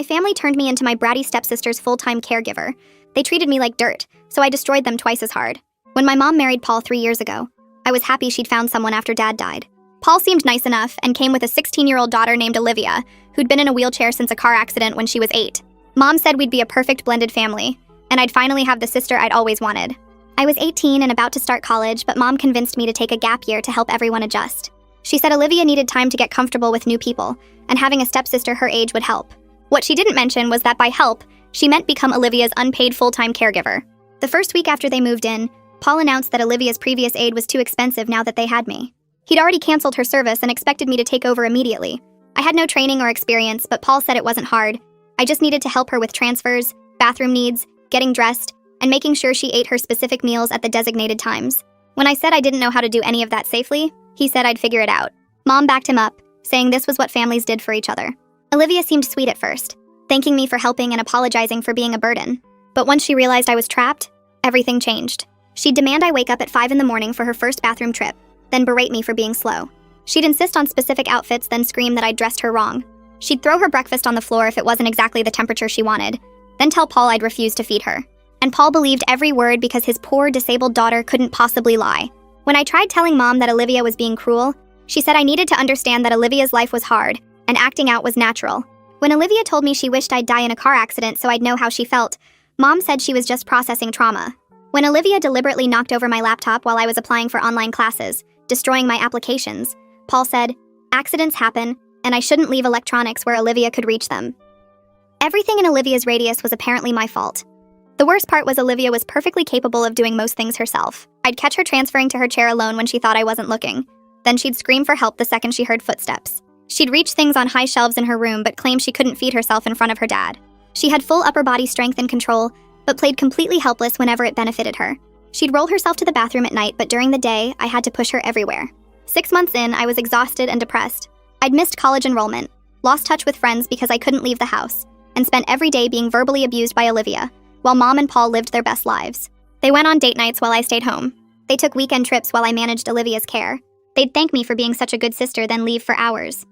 family turned me into my bratty stepsister's full-time caregiver. They treated me like dirt, so I destroyed them twice as hard. When my mom married Paul 3 years ago, I was happy she'd found someone after Dad died. Paul seemed nice enough and came with a 16-year-old daughter named Olivia, who'd been in a wheelchair since a car accident when she was 8. Mom said we'd be a perfect blended family, and I'd finally have the sister I'd always wanted. I was 18 and about to start college, but Mom convinced me to take a gap year to help everyone adjust. She said Olivia needed time to get comfortable with new people, and having a stepsister her age would help. What she didn't mention was that by help, she meant become Olivia's unpaid full-time caregiver. The first week after they moved in, Paul announced that Olivia's previous aide was too expensive now that they had me. He'd already canceled her service and expected me to take over immediately. I had no training or experience, but Paul said it wasn't hard. I just needed to help her with transfers, bathroom needs, getting dressed, and making sure she ate her specific meals at the designated times. When I said I didn't know how to do any of that safely, he said I'd figure it out. Mom backed him up, saying this was what families did for each other. Olivia seemed sweet at first, thanking me for helping and apologizing for being a burden. But once she realized I was trapped, everything changed. She'd demand I wake up at 5 in the morning for her first bathroom trip, then berate me for being slow. She'd insist on specific outfits, then scream that I'd dressed her wrong. She'd throw her breakfast on the floor if it wasn't exactly the temperature she wanted, then tell Paul I'd refused to feed her. And Paul believed every word because his poor, disabled daughter couldn't possibly lie. When I tried telling Mom that Olivia was being cruel, she said I needed to understand that Olivia's life was hard, and acting out was natural. When Olivia told me she wished I'd die in a car accident so I'd know how she felt, Mom said she was just processing trauma. When Olivia deliberately knocked over my laptop while I was applying for online classes, destroying my applications, Paul said, accidents happen, and I shouldn't leave electronics where Olivia could reach them. Everything in Olivia's radius was apparently my fault. The worst part was Olivia was perfectly capable of doing most things herself. I'd catch her transferring to her chair alone when she thought I wasn't looking. Then she'd scream for help the second she heard footsteps. She'd reach things on high shelves in her room but claim she couldn't feed herself in front of her dad. She had full upper body strength and control, but played completely helpless whenever it benefited her. She'd roll herself to the bathroom at night, but during the day, I had to push her everywhere. 6 months in, I was exhausted and depressed. I'd missed college enrollment, lost touch with friends because I couldn't leave the house, and spent every day being verbally abused by Olivia, while Mom and Paul lived their best lives. They went on date nights while I stayed home. They took weekend trips while I managed Olivia's care. They'd thank me for being such a good sister, then leave for hours.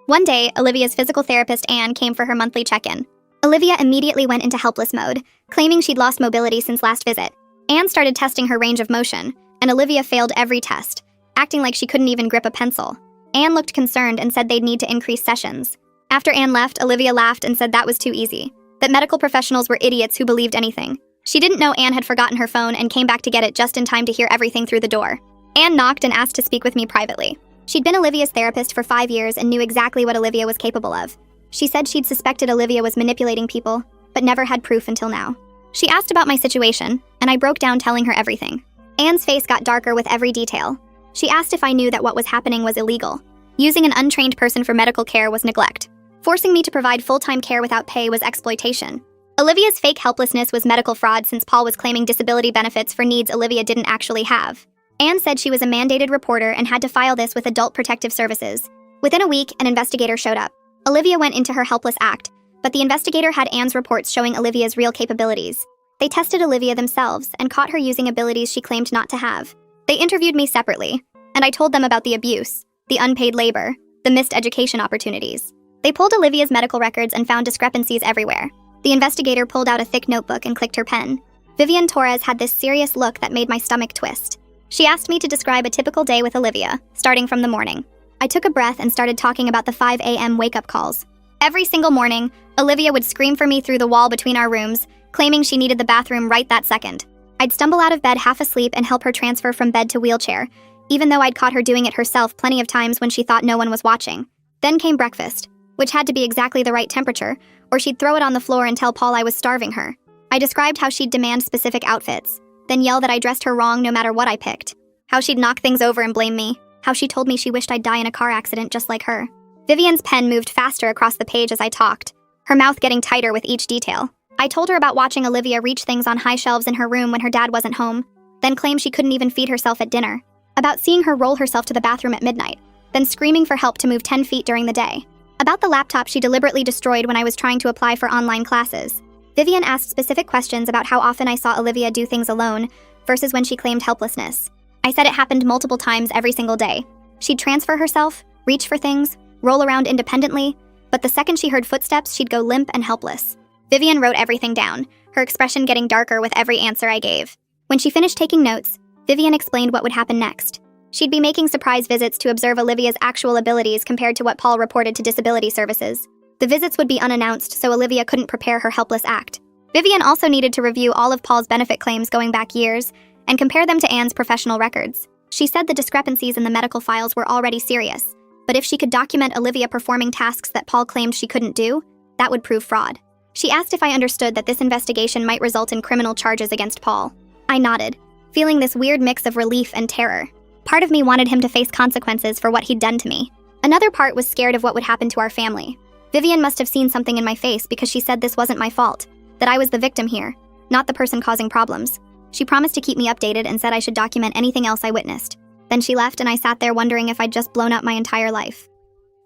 One day, Olivia's physical therapist, Anne, came for her monthly check-in. Olivia immediately went into helpless mode, claiming she'd lost mobility since last visit. Anne started testing her range of motion, and Olivia failed every test, acting like she couldn't even grip a pencil. Anne looked concerned and said they'd need to increase sessions. After Anne left, Olivia laughed and said that was too easy, that medical professionals were idiots who believed anything. She didn't know Anne had forgotten her phone and came back to get it just in time to hear everything through the door. Anne knocked and asked to speak with me privately. She'd been Olivia's therapist for 5 years and knew exactly what Olivia was capable of. She said she'd suspected Olivia was manipulating people, but never had proof until now. She asked about my situation, and I broke down telling her everything. Anne's face got darker with every detail. She asked if I knew that what was happening was illegal. Using an untrained person for medical care was neglect. Forcing me to provide full-time care without pay was exploitation. Olivia's fake helplessness was medical fraud since Paul was claiming disability benefits for needs Olivia didn't actually have. Anne said she was a mandated reporter and had to file this with Adult Protective Services. Within a week, an investigator showed up. Olivia went into her helpless act, but the investigator had Anne's reports showing Olivia's real capabilities. They tested Olivia themselves and caught her using abilities she claimed not to have. They interviewed me separately, and I told them about the abuse, the unpaid labor, the missed education opportunities. They pulled Olivia's medical records and found discrepancies everywhere. The investigator pulled out a thick notebook and clicked her pen. Vivian Torres had this serious look that made my stomach twist. She asked me to describe a typical day with Olivia, starting from the morning. I took a breath and started talking about the 5 a.m. wake-up calls. Every single morning, Olivia would scream for me through the wall between our rooms, claiming she needed the bathroom right that second. I'd stumble out of bed half asleep and help her transfer from bed to wheelchair, even though I'd caught her doing it herself plenty of times when she thought no one was watching. Then came breakfast, which had to be exactly the right temperature, or she'd throw it on the floor and tell Paul I was starving her. I described how she'd demand specific outfits, then yell that I dressed her wrong no matter what I picked. How she'd knock things over and blame me. How she told me she wished I'd die in a car accident just like her. Vivian's pen moved faster across the page as I talked, her mouth getting tighter with each detail. I told her about watching Olivia reach things on high shelves in her room when her dad wasn't home, then claim she couldn't even feed herself at dinner. About seeing her roll herself to the bathroom at midnight, then screaming for help to move 10 feet during the day. About the laptop she deliberately destroyed when I was trying to apply for online classes. Vivian asked specific questions about how often I saw Olivia do things alone versus when she claimed helplessness. I said it happened multiple times every single day. She'd transfer herself, reach for things, roll around independently, but the second she heard footsteps, she'd go limp and helpless. Vivian wrote everything down, her expression getting darker with every answer I gave. When she finished taking notes, Vivian explained what would happen next. She'd be making surprise visits to observe Olivia's actual abilities compared to what Paul reported to disability services. The visits would be unannounced, so Olivia couldn't prepare her helpless act. Vivian also needed to review all of Paul's benefit claims going back years and compare them to Anne's professional records. She said the discrepancies in the medical files were already serious, but if she could document Olivia performing tasks that Paul claimed she couldn't do, that would prove fraud. She asked if I understood that this investigation might result in criminal charges against Paul. I nodded, feeling this weird mix of relief and terror. Part of me wanted him to face consequences for what he'd done to me. Another part was scared of what would happen to our family. Vivian must have seen something in my face because she said this wasn't my fault, that I was the victim here, not the person causing problems. She promised to keep me updated and said I should document anything else I witnessed. Then she left and I sat there wondering if I'd just blown up my entire life.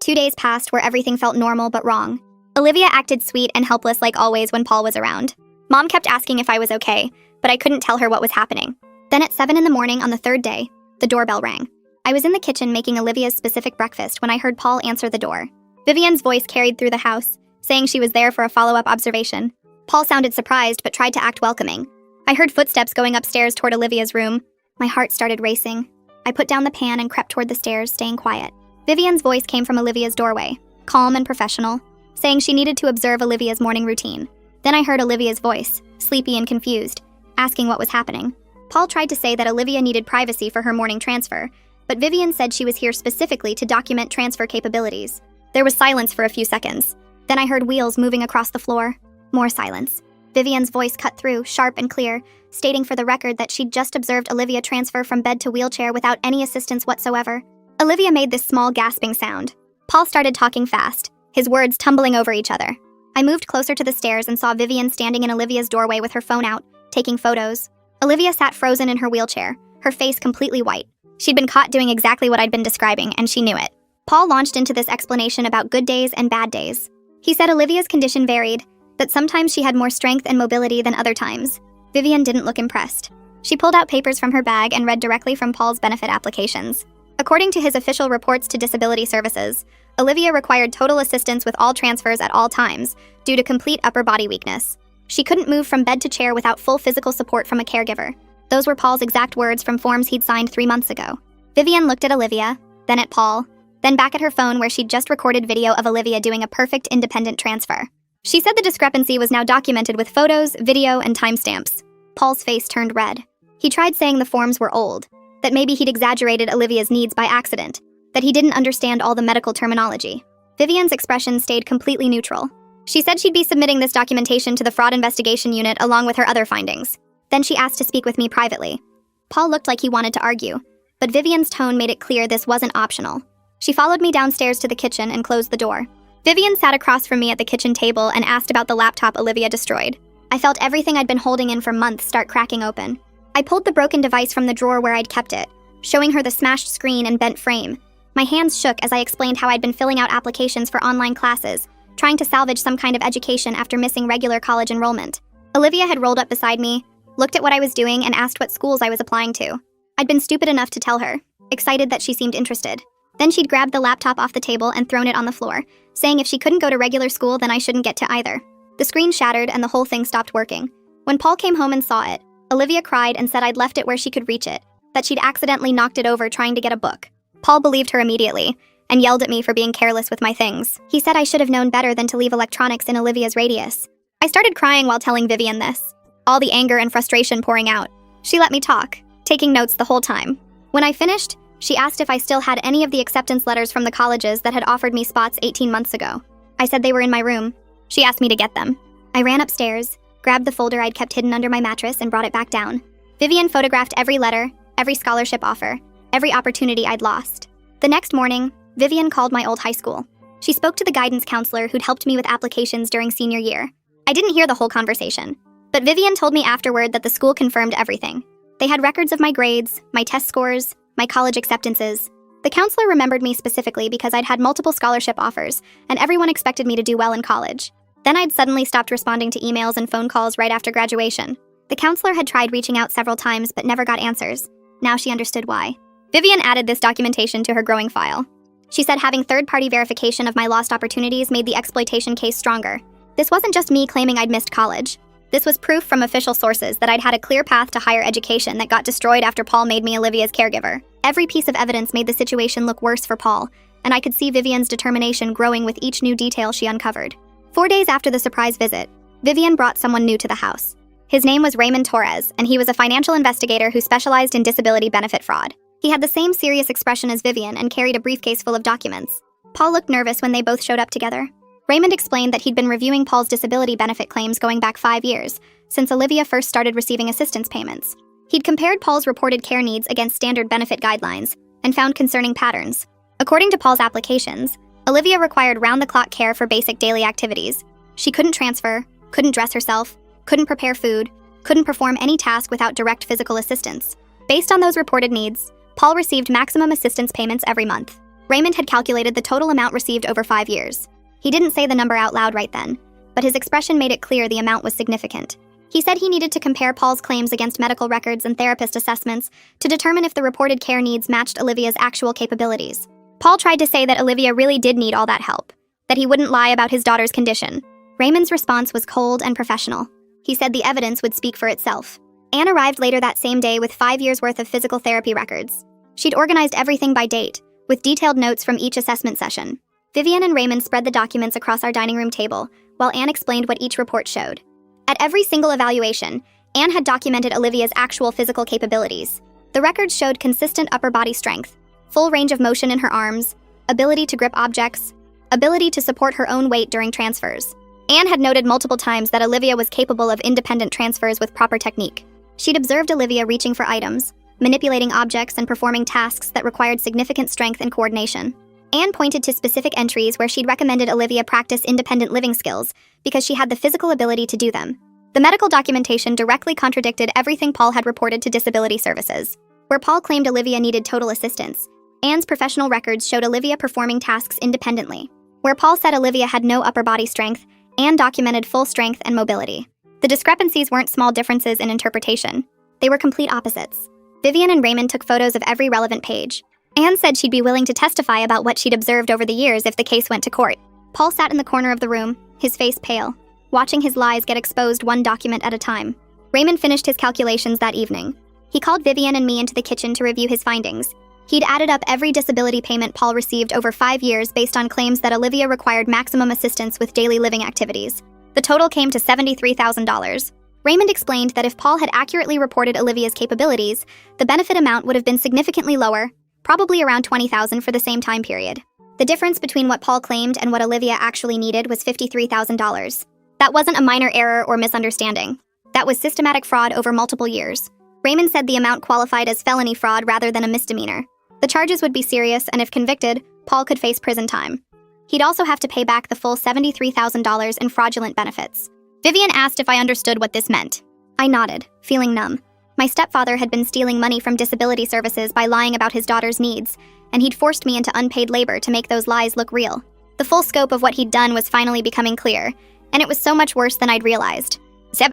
2 days passed where everything felt normal but wrong. Olivia acted sweet and helpless like always when Paul was around. Mom kept asking if I was okay, but I couldn't tell her what was happening. Then at 7 in the morning on the third day, the doorbell rang. I was in the kitchen making Olivia's specific breakfast when I heard Paul answer the door. Vivian's voice carried through the house, saying she was there for a follow-up observation. Paul sounded surprised but tried to act welcoming. I heard footsteps going upstairs toward Olivia's room. My heart started racing. I put down the pan and crept toward the stairs, staying quiet. Vivian's voice came from Olivia's doorway, calm and professional, saying she needed to observe Olivia's morning routine. Then I heard Olivia's voice, sleepy and confused, asking what was happening. Paul tried to say that Olivia needed privacy for her morning transfer, but Vivian said she was here specifically to document transfer capabilities. There was silence for a few seconds. Then I heard wheels moving across the floor. More silence. Vivian's voice cut through, sharp and clear, stating for the record that she'd just observed Olivia transfer from bed to wheelchair without any assistance whatsoever. Olivia made this small gasping sound. Paul started talking fast, his words tumbling over each other. I moved closer to the stairs and saw Vivian standing in Olivia's doorway with her phone out, taking photos. Olivia sat frozen in her wheelchair, her face completely white. She'd been caught doing exactly what I'd been describing, and she knew it. Paul launched into this explanation about good days and bad days. He said Olivia's condition varied, that sometimes she had more strength and mobility than other times. Vivian didn't look impressed. She pulled out papers from her bag and read directly from Paul's benefit applications. According to his official reports to disability services, Olivia required total assistance with all transfers at all times due to complete upper body weakness. She couldn't move from bed to chair without full physical support from a caregiver. Those were Paul's exact words from forms he'd signed 3 months ago. Vivian looked at Olivia, then at Paul, then back at her phone where she'd just recorded video of Olivia doing a perfect independent transfer. She said the discrepancy was now documented with photos, video, and timestamps. Paul's face turned red. He tried saying the forms were old, that maybe he'd exaggerated Olivia's needs by accident, that he didn't understand all the medical terminology. Vivian's expression stayed completely neutral. She said she'd be submitting this documentation to the fraud investigation unit along with her other findings. Then she asked to speak with me privately. Paul looked like he wanted to argue, but Vivian's tone made it clear this wasn't optional. She followed me downstairs to the kitchen and closed the door. Vivian sat across from me at the kitchen table and asked about the laptop Olivia destroyed. I felt everything I'd been holding in for months start cracking open. I pulled the broken device from the drawer where I'd kept it, showing her the smashed screen and bent frame. My hands shook as I explained how I'd been filling out applications for online classes, trying to salvage some kind of education after missing regular college enrollment. Olivia had rolled up beside me, looked at what I was doing, and asked what schools I was applying to. I'd been stupid enough to tell her, excited that she seemed interested. Then she'd grabbed the laptop off the table and thrown it on the floor, saying if she couldn't go to regular school, then I shouldn't get to either. The screen shattered and the whole thing stopped working. When Paul came home and saw it, Olivia cried and said I'd left it where she could reach it, that she'd accidentally knocked it over trying to get a book. Paul believed her immediately and yelled at me for being careless with my things. He said I should have known better than to leave electronics in Olivia's radius. I started crying while telling Vivian this, all the anger and frustration pouring out. She let me talk, taking notes the whole time. When I finished, she asked if I still had any of the acceptance letters from the colleges that had offered me spots 18 months ago. I said they were in my room. She asked me to get them. I ran upstairs, grabbed the folder I'd kept hidden under my mattress, and brought it back down. Vivian photographed every letter, every scholarship offer, every opportunity I'd lost. The next morning, Vivian called my old high school. She spoke to the guidance counselor who'd helped me with applications during senior year. I didn't hear the whole conversation, but Vivian told me afterward that the school confirmed everything. They had records of my grades, my test scores, my college acceptances. The counselor remembered me specifically because I'd had multiple scholarship offers, and everyone expected me to do well in college. Then I'd suddenly stopped responding to emails and phone calls right after graduation. The counselor had tried reaching out several times but never got answers. Now she understood why. Vivian added this documentation to her growing file. She said having third-party verification of my lost opportunities made the exploitation case stronger. This wasn't just me claiming I'd missed college. This was proof from official sources that I'd had a clear path to higher education that got destroyed after Paul made me Olivia's caregiver. Every piece of evidence made the situation look worse for Paul, and I could see Vivian's determination growing with each new detail she uncovered. 4 days after the surprise visit, Vivian brought someone new to the house. His name was Raymond Torres, and he was a financial investigator who specialized in disability benefit fraud. He had the same serious expression as Vivian and carried a briefcase full of documents. Paul looked nervous when they both showed up together. Raymond explained that he'd been reviewing Paul's disability benefit claims going back 5 years, since Olivia first started receiving assistance payments. He'd compared Paul's reported care needs against standard benefit guidelines and found concerning patterns. According to Paul's applications, Olivia required round-the-clock care for basic daily activities. She couldn't transfer, couldn't dress herself, couldn't prepare food, couldn't perform any task without direct physical assistance. Based on those reported needs, Paul received maximum assistance payments every month. Raymond had calculated the total amount received over 5 years. He didn't say the number out loud right then, but his expression made it clear the amount was significant. He said he needed to compare Paul's claims against medical records and therapist assessments to determine if the reported care needs matched Olivia's actual capabilities. Paul tried to say that Olivia really did need all that help, that he wouldn't lie about his daughter's condition. Raymond's response was cold and professional. He said the evidence would speak for itself. Anne arrived later that same day with 5 years' worth of physical therapy records. She'd organized everything by date, with detailed notes from each assessment session. Vivian and Raymond spread the documents across our dining room table, while Anne explained what each report showed. At every single evaluation, Anne had documented Olivia's actual physical capabilities. The records showed consistent upper body strength, full range of motion in her arms, ability to grip objects, ability to support her own weight during transfers. Anne had noted multiple times that Olivia was capable of independent transfers with proper technique. She'd observed Olivia reaching for items, manipulating objects, and performing tasks that required significant strength and coordination. Anne pointed to specific entries where she'd recommended Olivia practice independent living skills because she had the physical ability to do them. The medical documentation directly contradicted everything Paul had reported to disability services. Where Paul claimed Olivia needed total assistance, Anne's professional records showed Olivia performing tasks independently. Where Paul said Olivia had no upper body strength, Anne documented full strength and mobility. The discrepancies weren't small differences in interpretation. They were complete opposites. Vivian and Raymond took photos of every relevant page. Anne said she'd be willing to testify about what she'd observed over the years if the case went to court. Paul sat in the corner of the room, his face pale, watching his lies get exposed one document at a time. Raymond finished his calculations that evening. He called Vivian and me into the kitchen to review his findings. He'd added up every disability payment Paul received over 5 years based on claims that Olivia required maximum assistance with daily living activities. The total came to $73,000. Raymond explained that if Paul had accurately reported Olivia's capabilities, the benefit amount would have been significantly lower, probably around $20,000 for the same time period. The difference between what Paul claimed and what Olivia actually needed was $53,000. That wasn't a minor error or misunderstanding. That was systematic fraud over multiple years. Raymond said the amount qualified as felony fraud rather than a misdemeanor. The charges would be serious, and if convicted, Paul could face prison time. He'd also have to pay back the full $73,000 in fraudulent benefits. Vivian asked if I understood what this meant. I nodded, feeling numb. My stepfather had been stealing money from disability services by lying about his daughter's needs, and he'd forced me into unpaid labor to make those lies look real. The full scope of what he'd done was finally becoming clear, and it was so much worse than I'd realized.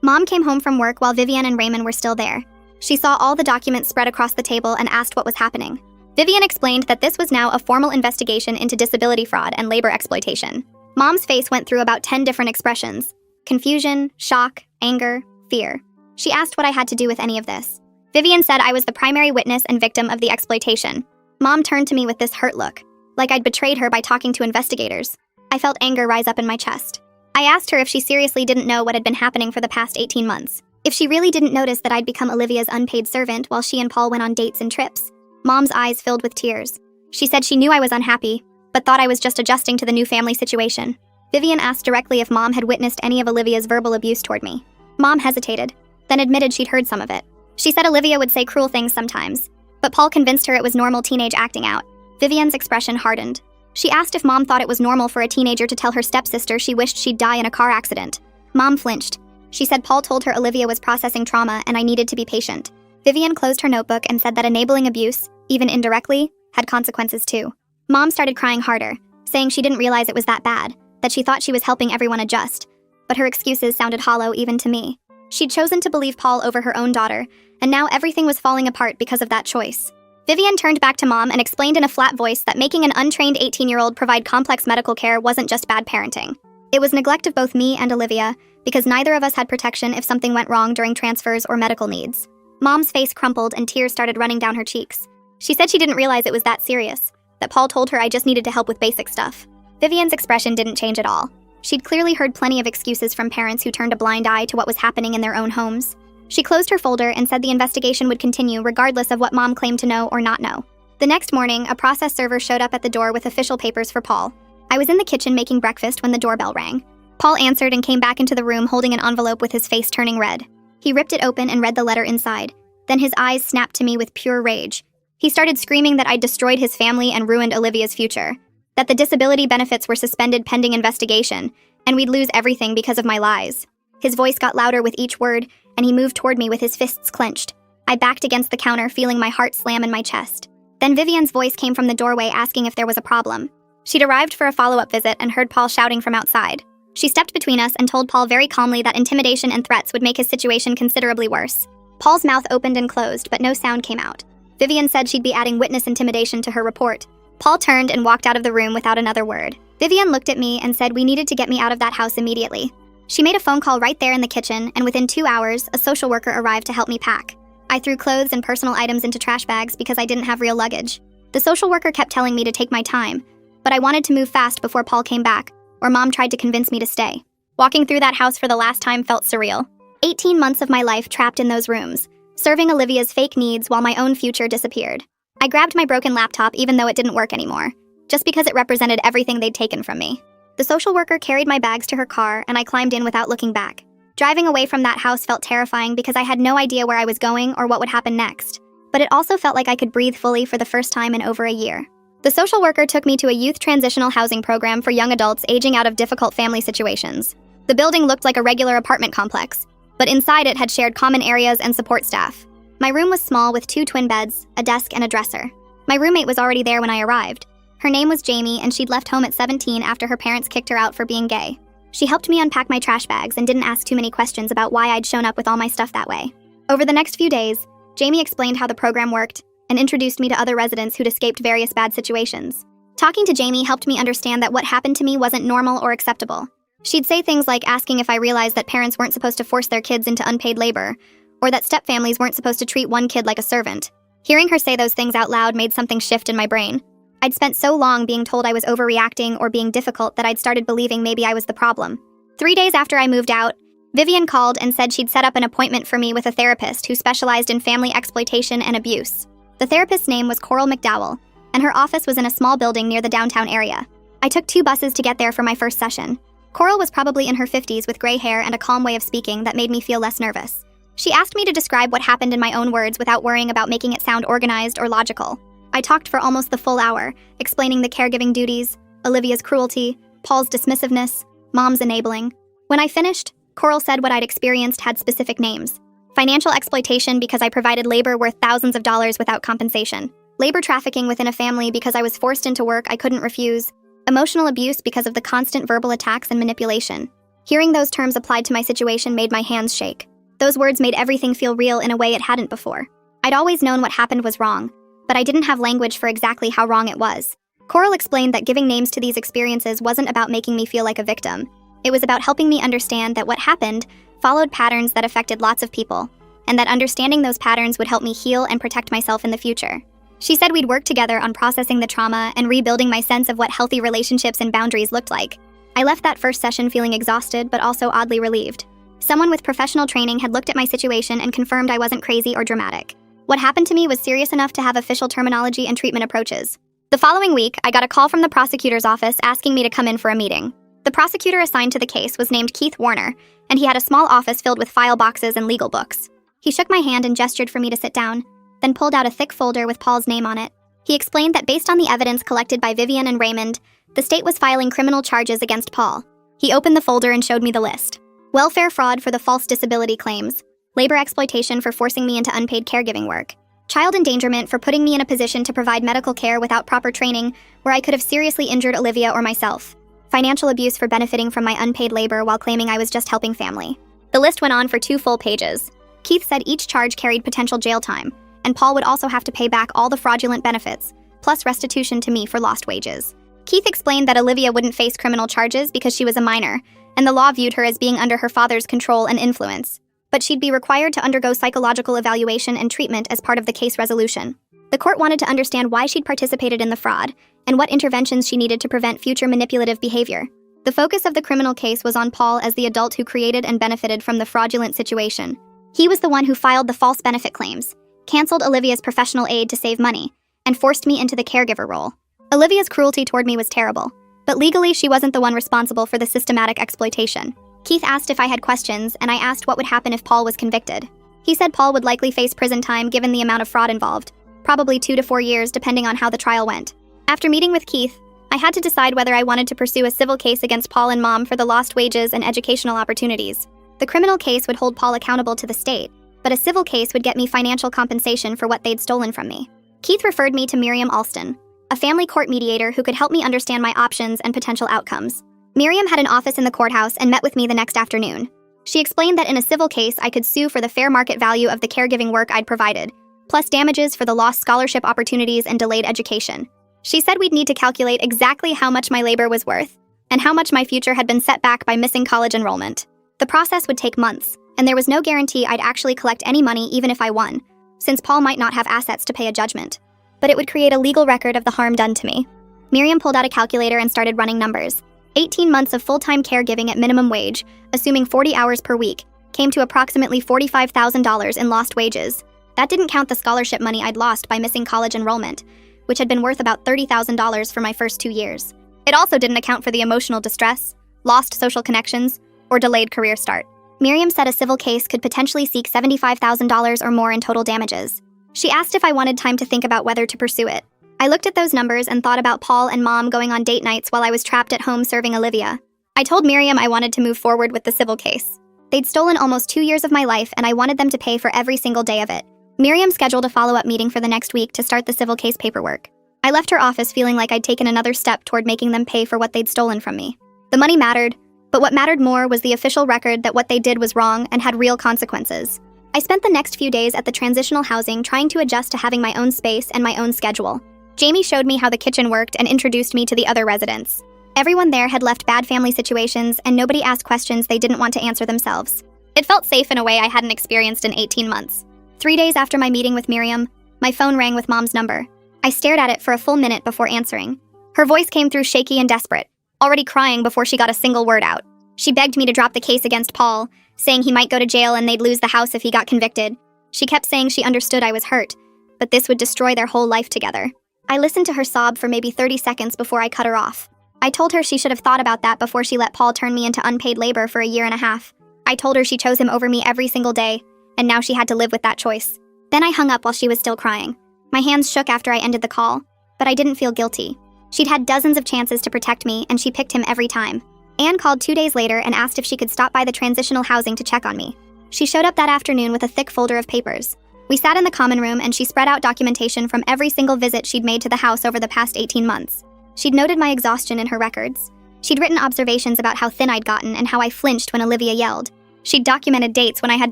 Mom came home from work while Vivian and Raymond were still there. She saw all the documents spread across the table and asked what was happening. Vivian explained that this was now a formal investigation into disability fraud and labor exploitation. Mom's face went through about 10 different expressions: confusion, shock, anger, fear. She asked what I had to do with any of this. Vivian said I was the primary witness and victim of the exploitation. Mom turned to me with this hurt look, like I'd betrayed her by talking to investigators. I felt anger rise up in my chest. I asked her if she seriously didn't know what had been happening for the past 18 months. If she really didn't notice that I'd become Olivia's unpaid servant while she and Paul went on dates and trips. Mom's eyes filled with tears. She said she knew I was unhappy, but thought I was just adjusting to the new family situation. Vivian asked directly if Mom had witnessed any of Olivia's verbal abuse toward me. Mom hesitated, then admitted she'd heard some of it. She said Olivia would say cruel things sometimes, but Paul convinced her it was normal teenage acting out. Vivian's expression hardened. She asked if Mom thought it was normal for a teenager to tell her stepsister she wished she'd die in a car accident. Mom flinched. She said Paul told her Olivia was processing trauma and I needed to be patient. Vivian closed her notebook and said that enabling abuse, even indirectly, had consequences too. Mom started crying harder, saying she didn't realize it was that bad, that she thought she was helping everyone adjust, but her excuses sounded hollow even to me. She'd chosen to believe Paul over her own daughter, and now everything was falling apart because of that choice. Vivian turned back to Mom and explained in a flat voice that making an untrained 18-year-old provide complex medical care wasn't just bad parenting. It was neglect of both me and Olivia, because neither of us had protection if something went wrong during transfers or medical needs. Mom's face crumpled and tears started running down her cheeks. She said she didn't realize it was that serious, that Paul told her I just needed to help with basic stuff. Vivian's expression didn't change at all. She'd clearly heard plenty of excuses from parents who turned a blind eye to what was happening in their own homes. She closed her folder and said the investigation would continue regardless of what Mom claimed to know or not know. The next morning, a process server showed up at the door with official papers for Paul. I was in the kitchen making breakfast when the doorbell rang. Paul answered and came back into the room holding an envelope with his face turning red. He ripped it open and read the letter inside. Then his eyes snapped to me with pure rage. He started screaming that I'd destroyed his family and ruined Olivia's future, that the disability benefits were suspended pending investigation, and we'd lose everything because of my lies. His voice got louder with each word, and he moved toward me with his fists clenched. I backed against the counter, feeling my heart slam in my chest. Then Vivian's voice came from the doorway asking if there was a problem. She'd arrived for a follow-up visit and heard Paul shouting from outside. She stepped between us and told Paul very calmly that intimidation and threats would make his situation considerably worse. Paul's mouth opened and closed, but no sound came out. Vivian said she'd be adding witness intimidation to her report. Paul turned and walked out of the room without another word. Vivian looked at me and said we needed to get me out of that house immediately. She made a phone call right there in the kitchen, and within 2 hours, a social worker arrived to help me pack. I threw clothes and personal items into trash bags because I didn't have real luggage. The social worker kept telling me to take my time, but I wanted to move fast before Paul came back, or Mom tried to convince me to stay. Walking through that house for the last time felt surreal. 18 months of my life trapped in those rooms, serving Olivia's fake needs while my own future disappeared. I grabbed my broken laptop even though it didn't work anymore, just because it represented everything they'd taken from me. The social worker carried my bags to her car and I climbed in without looking back. Driving away from that house felt terrifying because I had no idea where I was going or what would happen next, but it also felt like I could breathe fully for the first time in over a year. The social worker took me to a youth transitional housing program for young adults aging out of difficult family situations. The building looked like a regular apartment complex, but inside it had shared common areas and support staff. My room was small with 2 twin beds, a desk, and a dresser. My roommate was already there when I arrived. Her name was Jamie, and she'd left home at 17 after her parents kicked her out for being gay. She helped me unpack my trash bags and didn't ask too many questions about why I'd shown up with all my stuff that way. Over the next few days, Jamie explained how the program worked and introduced me to other residents who'd escaped various bad situations. Talking to Jamie helped me understand that what happened to me wasn't normal or acceptable. She'd say things like asking if I realized that parents weren't supposed to force their kids into unpaid labor, or that stepfamilies weren't supposed to treat one kid like a servant. Hearing her say those things out loud made something shift in my brain. I'd spent so long being told I was overreacting or being difficult that I'd started believing maybe I was the problem. 3 days after I moved out, Vivian called and said she'd set up an appointment for me with a therapist who specialized in family exploitation and abuse. The therapist's name was Coral McDowell, and her office was in a small building near the downtown area. I took 2 buses to get there for my first session. Coral was probably in her 50s with gray hair and a calm way of speaking that made me feel less nervous. She asked me to describe what happened in my own words without worrying about making it sound organized or logical. I talked for almost the full hour, explaining the caregiving duties, Olivia's cruelty, Paul's dismissiveness, Mom's enabling. When I finished, Coral said what I'd experienced had specific names. Financial exploitation because I provided labor worth thousands of dollars without compensation. Labor trafficking within a family because I was forced into work I couldn't refuse. Emotional abuse because of the constant verbal attacks and manipulation. Hearing those terms applied to my situation made my hands shake. Those words made everything feel real in a way it hadn't before. I'd always known what happened was wrong, but I didn't have language for exactly how wrong it was. Coral explained that giving names to these experiences wasn't about making me feel like a victim. It was about helping me understand that what happened followed patterns that affected lots of people, and that understanding those patterns would help me heal and protect myself in the future. She said we'd work together on processing the trauma and rebuilding my sense of what healthy relationships and boundaries looked like. I left that first session feeling exhausted, but also oddly relieved. Someone with professional training had looked at my situation and confirmed I wasn't crazy or dramatic. What happened to me was serious enough to have official terminology and treatment approaches. The following week, I got a call from the prosecutor's office asking me to come in for a meeting. The prosecutor assigned to the case was named Keith Warner, and he had a small office filled with file boxes and legal books. He shook my hand and gestured for me to sit down, then pulled out a thick folder with Paul's name on it. He explained that based on the evidence collected by Vivian and Raymond, the state was filing criminal charges against Paul. He opened the folder and showed me the list. Welfare fraud for the false disability claims, labor exploitation for forcing me into unpaid caregiving work, child endangerment for putting me in a position to provide medical care without proper training where I could have seriously injured Olivia or myself, financial abuse for benefiting from my unpaid labor while claiming I was just helping family. The list went on for 2 full pages. Keith said each charge carried potential jail time, and Paul would also have to pay back all the fraudulent benefits, plus restitution to me for lost wages. Keith explained that Olivia wouldn't face criminal charges because she was a minor, and the law viewed her as being under her father's control and influence, but she'd be required to undergo psychological evaluation and treatment as part of the case resolution. The court wanted to understand why she'd participated in the fraud, and what interventions she needed to prevent future manipulative behavior. The focus of the criminal case was on Paul as the adult who created and benefited from the fraudulent situation. He was the one who filed the false benefit claims, canceled Olivia's professional aid to save money, and forced me into the caregiver role. Olivia's cruelty toward me was terrible, but legally she wasn't the one responsible for the systematic exploitation. Keith asked if I had questions, and I asked what would happen if Paul was convicted. He said Paul would likely face prison time given the amount of fraud involved, probably 2 to 4 years depending on how the trial went. After meeting with Keith, I had to decide whether I wanted to pursue a civil case against Paul and Mom for the lost wages and educational opportunities. The criminal case would hold Paul accountable to the state, but a civil case would get me financial compensation for what they'd stolen from me. Keith referred me to Miriam Alston, a family court mediator who could help me understand my options and potential outcomes. Miriam had an office in the courthouse and met with me the next afternoon. She explained that in a civil case, I could sue for the fair market value of the caregiving work I'd provided, plus damages for the lost scholarship opportunities and delayed education. She said we'd need to calculate exactly how much my labor was worth, and how much my future had been set back by missing college enrollment. The process would take months, and there was no guarantee I'd actually collect any money even if I won, since Paul might not have assets to pay a judgment. But it would create a legal record of the harm done to me. Miriam pulled out a calculator and started running numbers. 18 months of full-time caregiving at minimum wage, assuming 40 hours per week, came to approximately $45,000 in lost wages. That didn't count the scholarship money I'd lost by missing college enrollment, which had been worth about $30,000 for my first 2 years. It also didn't account for the emotional distress, lost social connections, or delayed career start. Miriam said a civil case could potentially seek $75,000 or more in total damages. She asked if I wanted time to think about whether to pursue it. I looked at those numbers and thought about Paul and Mom going on date nights while I was trapped at home serving Olivia. I told Miriam I wanted to move forward with the civil case. They'd stolen almost 2 years of my life, and I wanted them to pay for every single day of it. Miriam scheduled a follow-up meeting for the next week to start the civil case paperwork. I left her office feeling like I'd taken another step toward making them pay for what they'd stolen from me. The money mattered, but what mattered more was the official record that what they did was wrong and had real consequences. I spent the next few days at the transitional housing trying to adjust to having my own space and my own schedule. Jamie showed me how the kitchen worked and introduced me to the other residents. Everyone there had left bad family situations, and nobody asked questions they didn't want to answer themselves. It felt safe in a way I hadn't experienced in 18 months. 3 days after my meeting with Miriam, my phone rang with Mom's number. I stared at it for a full minute before answering. Her voice came through shaky and desperate, already crying before she got a single word out. She begged me to drop the case against Paul, saying he might go to jail and they'd lose the house if he got convicted. She kept saying she understood I was hurt, but this would destroy their whole life together. I listened to her sob for maybe 30 seconds before I cut her off. I told her she should have thought about that before she let Paul turn me into unpaid labor for a year and a half. I told her she chose him over me every single day, and now she had to live with that choice. Then I hung up while she was still crying. My hands shook after I ended the call, but I didn't feel guilty. She'd had dozens of chances to protect me, and she picked him every time. Anne called 2 days later and asked if she could stop by the transitional housing to check on me. She showed up that afternoon with a thick folder of papers. We sat in the common room and she spread out documentation from every single visit she'd made to the house over the past 18 months. She'd noted my exhaustion in her records. She'd written observations about how thin I'd gotten and how I flinched when Olivia yelled. She'd documented dates when I had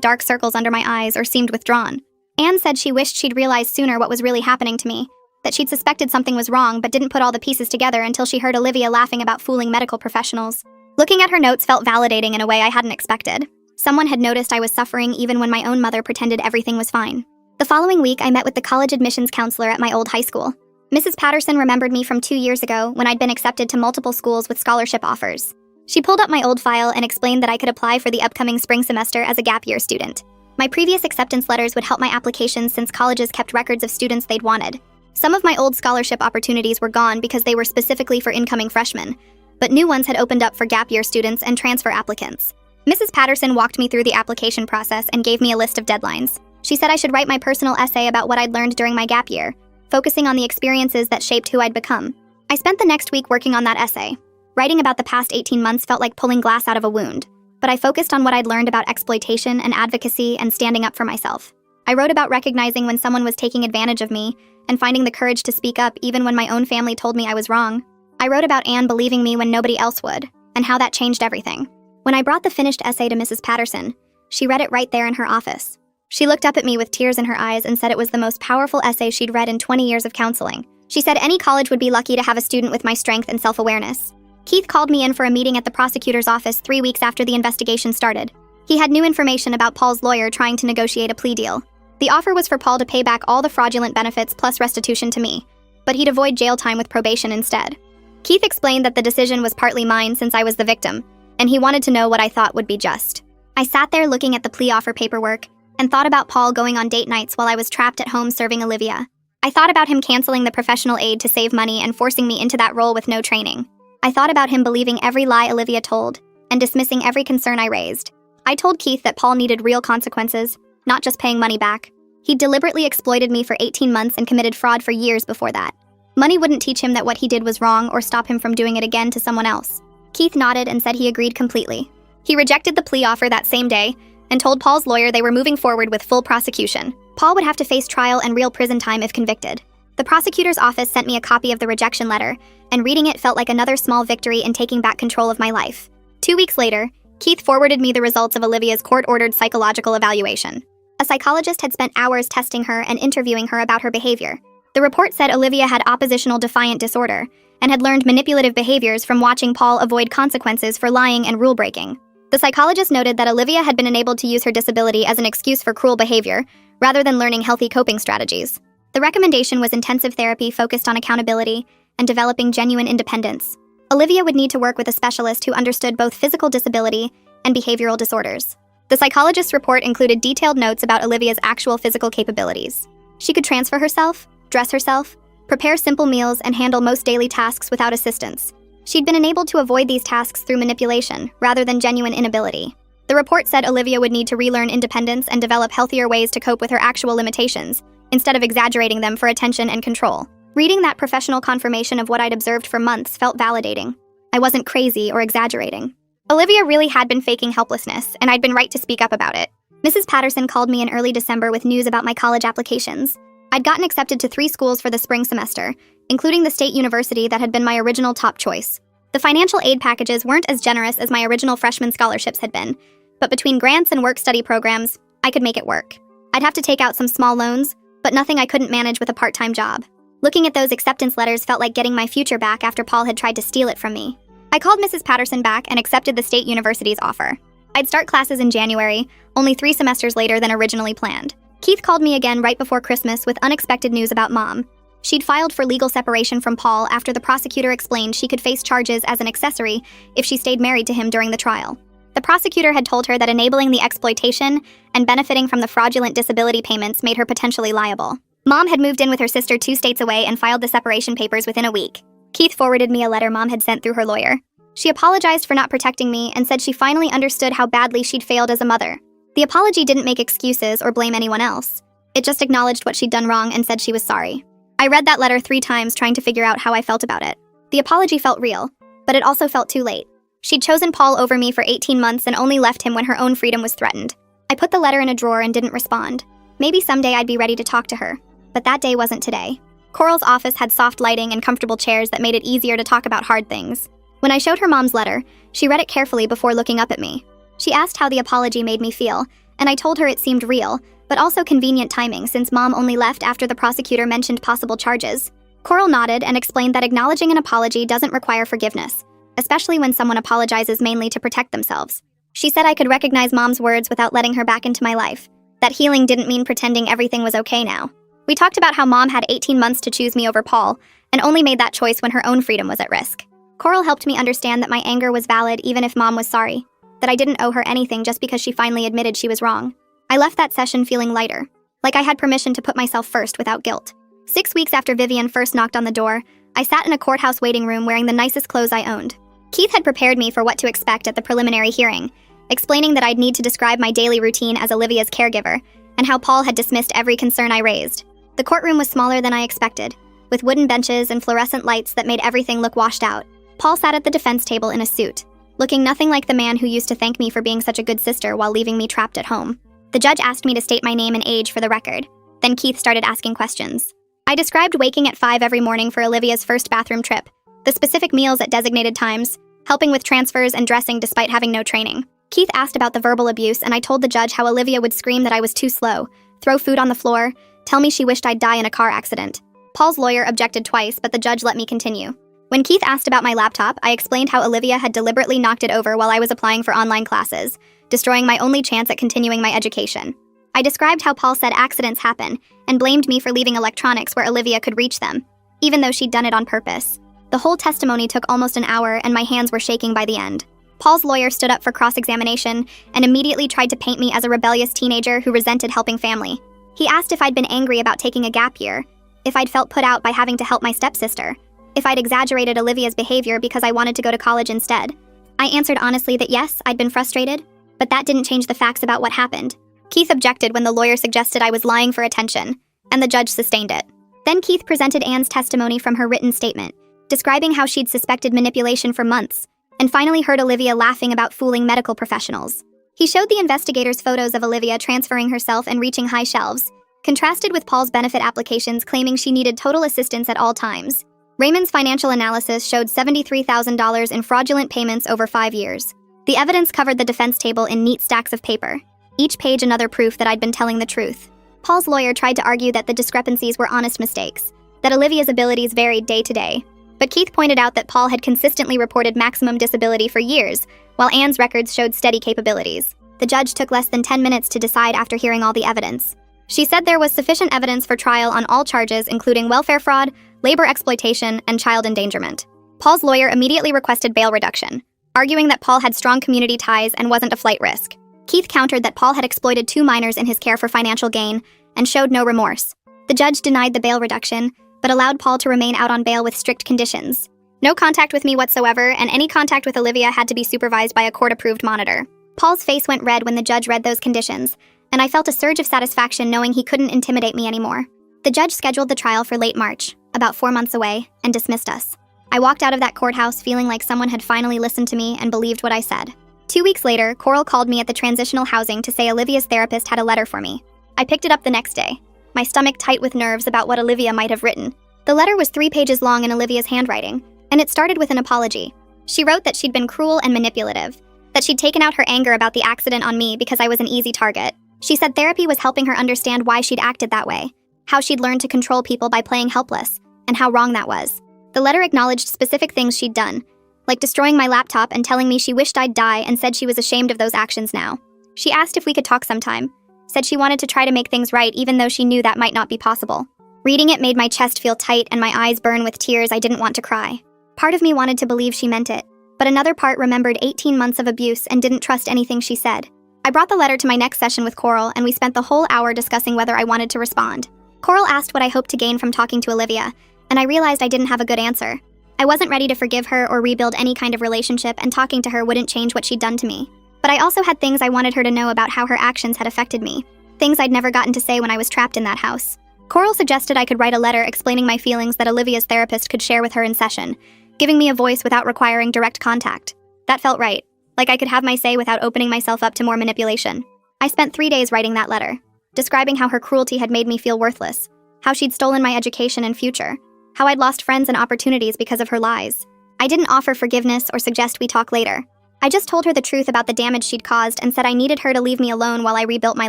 dark circles under my eyes or seemed withdrawn. Anne said she wished she'd realized sooner what was really happening to me, that she'd suspected something was wrong but didn't put all the pieces together until she heard Olivia laughing about fooling medical professionals. Looking at her notes felt validating in a way I hadn't expected. Someone had noticed I was suffering even when my own mother pretended everything was fine. The following week, I met with the college admissions counselor at my old high school. Mrs. Patterson remembered me from 2 years ago when I'd been accepted to multiple schools with scholarship offers. She pulled up my old file and explained that I could apply for the upcoming spring semester as a gap year student. My previous acceptance letters would help my applications since colleges kept records of students they'd wanted. Some of my old scholarship opportunities were gone because they were specifically for incoming freshmen, but new ones had opened up for gap year students and transfer applicants. Mrs. Patterson walked me through the application process and gave me a list of deadlines. She said I should write my personal essay about what I'd learned during my gap year, focusing on the experiences that shaped who I'd become. I spent the next week working on that essay. Writing about the past 18 months felt like pulling glass out of a wound, but I focused on what I'd learned about exploitation and advocacy and standing up for myself. I wrote about recognizing when someone was taking advantage of me and finding the courage to speak up even when my own family told me I was wrong. I wrote about Anne believing me when nobody else would, and how that changed everything. When I brought the finished essay to Mrs. Patterson, she read it right there in her office. She looked up at me with tears in her eyes and said it was the most powerful essay she'd read in 20 years of counseling. She said any college would be lucky to have a student with my strength and self-awareness. Keith called me in for a meeting at the prosecutor's office 3 weeks after the investigation started. He had new information about Paul's lawyer trying to negotiate a plea deal. The offer was for Paul to pay back all the fraudulent benefits plus restitution to me, but he'd avoid jail time with probation instead. Keith explained that the decision was partly mine since I was the victim, and he wanted to know what I thought would be just. I sat there looking at the plea offer paperwork and thought about Paul going on date nights while I was trapped at home serving Olivia. I thought about him canceling the professional aid to save money and forcing me into that role with no training. I thought about him believing every lie Olivia told and dismissing every concern I raised. I told Keith that Paul needed real consequences, not just paying money back. He'd deliberately exploited me for 18 months and committed fraud for years before that. Money wouldn't teach him that what he did was wrong or stop him from doing it again to someone else. Keith nodded and said he agreed completely. He rejected the plea offer that same day and told Paul's lawyer they were moving forward with full prosecution. Paul would have to face trial and real prison time if convicted. The prosecutor's office sent me a copy of the rejection letter, and reading it felt like another small victory in taking back control of my life. 2 weeks later, Keith forwarded me the results of Olivia's court-ordered psychological evaluation. A psychologist had spent hours testing her and interviewing her about her behavior. The report said Olivia had oppositional defiant disorder and had learned manipulative behaviors from watching Paul avoid consequences for lying and rule-breaking. The psychologist noted that Olivia had been enabled to use her disability as an excuse for cruel behavior, rather than learning healthy coping strategies. The recommendation was intensive therapy focused on accountability and developing genuine independence. Olivia would need to work with a specialist who understood both physical disability and behavioral disorders. The psychologist's report included detailed notes about Olivia's actual physical capabilities. She could transfer herself, dress herself, prepare simple meals, and handle most daily tasks without assistance. She'd been enabled to avoid these tasks through manipulation, rather than genuine inability. The report said Olivia would need to relearn independence and develop healthier ways to cope with her actual limitations, instead of exaggerating them for attention and control. Reading that professional confirmation of what I'd observed for months felt validating. I wasn't crazy or exaggerating. Olivia really had been faking helplessness, and I'd been right to speak up about it. Mrs. Patterson called me in early December with news about my college applications. I'd gotten accepted to 3 schools for the spring semester, including the state university that had been my original top choice. The financial aid packages weren't as generous as my original freshman scholarships had been, but between grants and work-study programs, I could make it work. I'd have to take out some small loans, but nothing I couldn't manage with a part-time job. Looking at those acceptance letters felt like getting my future back after Paul had tried to steal it from me. I called Mrs. Patterson back and accepted the state university's offer. I'd start classes in January, only 3 semesters later than originally planned. Keith called me again right before Christmas with unexpected news about Mom. She'd filed for legal separation from Paul after the prosecutor explained she could face charges as an accessory if she stayed married to him during the trial. The prosecutor had told her that enabling the exploitation and benefiting from the fraudulent disability payments made her potentially liable. Mom had moved in with her sister 2 states away and filed the separation papers within a week. Keith forwarded me a letter Mom had sent through her lawyer. She apologized for not protecting me and said she finally understood how badly she'd failed as a mother. The apology didn't make excuses or blame anyone else. It just acknowledged what she'd done wrong and said she was sorry. I read that letter 3 times trying to figure out how I felt about it. The apology felt real, but it also felt too late. She'd chosen Paul over me for 18 months and only left him when her own freedom was threatened. I put the letter in a drawer and didn't respond. Maybe someday I'd be ready to talk to her, but that day wasn't today. Coral's office had soft lighting and comfortable chairs that made it easier to talk about hard things. When I showed her Mom's letter, she read it carefully before looking up at me. She asked how the apology made me feel, and I told her it seemed real, but also convenient timing since Mom only left after the prosecutor mentioned possible charges. Coral nodded and explained that acknowledging an apology doesn't require forgiveness, especially when someone apologizes mainly to protect themselves. She said I could recognize Mom's words without letting her back into my life. That healing didn't mean pretending everything was okay now. We talked about how Mom had 18 months to choose me over Paul, and only made that choice when her own freedom was at risk. Coral helped me understand that my anger was valid even if Mom was sorry, that I didn't owe her anything just because she finally admitted she was wrong. I left that session feeling lighter, like I had permission to put myself first without guilt. 6 weeks after Vivian first knocked on the door, I sat in a courthouse waiting room wearing the nicest clothes I owned. Keith had prepared me for what to expect at the preliminary hearing, explaining that I'd need to describe my daily routine as Olivia's caregiver, and how Paul had dismissed every concern I raised. The courtroom was smaller than I expected, with wooden benches and fluorescent lights that made everything look washed out. Paul sat at the defense table in a suit, looking nothing like the man who used to thank me for being such a good sister while leaving me trapped at home. The judge asked me to state my name and age for the record. Then Keith started asking questions. I described waking at 5 every morning for Olivia's first bathroom trip, the specific meals at designated times, helping with transfers and dressing despite having no training. Keith asked about the verbal abuse, and I told the judge how Olivia would scream that I was too slow, throw food on the floor, tell me she wished I'd die in a car accident. Paul's lawyer objected twice, but the judge let me continue. When Keith asked about my laptop, I explained how Olivia had deliberately knocked it over while I was applying for online classes, destroying my only chance at continuing my education. I described how Paul said accidents happen and blamed me for leaving electronics where Olivia could reach them, even though she'd done it on purpose. The whole testimony took almost an hour, and my hands were shaking by the end. Paul's lawyer stood up for cross-examination and immediately tried to paint me as a rebellious teenager who resented helping family. He asked if I'd been angry about taking a gap year, if I'd felt put out by having to help my stepsister, if I'd exaggerated Olivia's behavior because I wanted to go to college instead. I answered honestly that yes, I'd been frustrated, but that didn't change the facts about what happened. Keith objected when the lawyer suggested I was lying for attention, and the judge sustained it. Then Keith presented Anne's testimony from her written statement, describing how she'd suspected manipulation for months, and finally heard Olivia laughing about fooling medical professionals. He showed the investigators photos of Olivia transferring herself and reaching high shelves, contrasted with Paul's benefit applications claiming she needed total assistance at all times. Raymond's financial analysis showed $73,000 in fraudulent payments over 5 years. The evidence covered the defense table in neat stacks of paper, each page another proof that I'd been telling the truth. Paul's lawyer tried to argue that the discrepancies were honest mistakes, that Olivia's abilities varied day to day. But Keith pointed out that Paul had consistently reported maximum disability for years, while Anne's records showed steady capabilities. The judge took less than 10 minutes to decide after hearing all the evidence. She said there was sufficient evidence for trial on all charges, including welfare fraud, labor exploitation, and child endangerment. Paul's lawyer immediately requested bail reduction, arguing that Paul had strong community ties and wasn't a flight risk. Keith countered that Paul had exploited 2 minors in his care for financial gain and showed no remorse. The judge denied the bail reduction, but allowed Paul to remain out on bail with strict conditions. No contact with me whatsoever, and any contact with Olivia had to be supervised by a court-approved monitor. Paul's face went red when the judge read those conditions, and I felt a surge of satisfaction knowing he couldn't intimidate me anymore. The judge scheduled the trial for late March, about 4 months away, and dismissed us. I walked out of that courthouse feeling like someone had finally listened to me and believed what I said. 2 weeks later, Coral called me at the transitional housing to say Olivia's therapist had a letter for me. I picked it up the next day, my stomach tight with nerves about what Olivia might have written. The letter was 3 pages long in Olivia's handwriting, and it started with an apology. She wrote that she'd been cruel and manipulative, that she'd taken out her anger about the accident on me because I was an easy target. She said therapy was helping her understand why she'd acted that way, how she'd learned to control people by playing helpless, and how wrong that was. The letter acknowledged specific things she'd done, like destroying my laptop and telling me she wished I'd die and said she was ashamed of those actions now. She asked if we could talk sometime, said she wanted to try to make things right even though she knew that might not be possible. Reading it made my chest feel tight and my eyes burn with tears I didn't want to cry. Part of me wanted to believe she meant it, but another part remembered 18 months of abuse and didn't trust anything she said. I brought the letter to my next session with Coral, and we spent the whole hour discussing whether I wanted to respond. Coral asked what I hoped to gain from talking to Olivia, and I realized I didn't have a good answer. I wasn't ready to forgive her or rebuild any kind of relationship, and talking to her wouldn't change what she'd done to me. But I also had things I wanted her to know about how her actions had affected me, things I'd never gotten to say when I was trapped in that house. Coral suggested I could write a letter explaining my feelings that Olivia's therapist could share with her in session, giving me a voice without requiring direct contact. That felt right, like I could have my say without opening myself up to more manipulation. I spent 3 days writing that letter, describing how her cruelty had made me feel worthless, how she'd stolen my education and future, how I'd lost friends and opportunities because of her lies. I didn't offer forgiveness or suggest we talk later. I just told her the truth about the damage she'd caused and said I needed her to leave me alone while I rebuilt my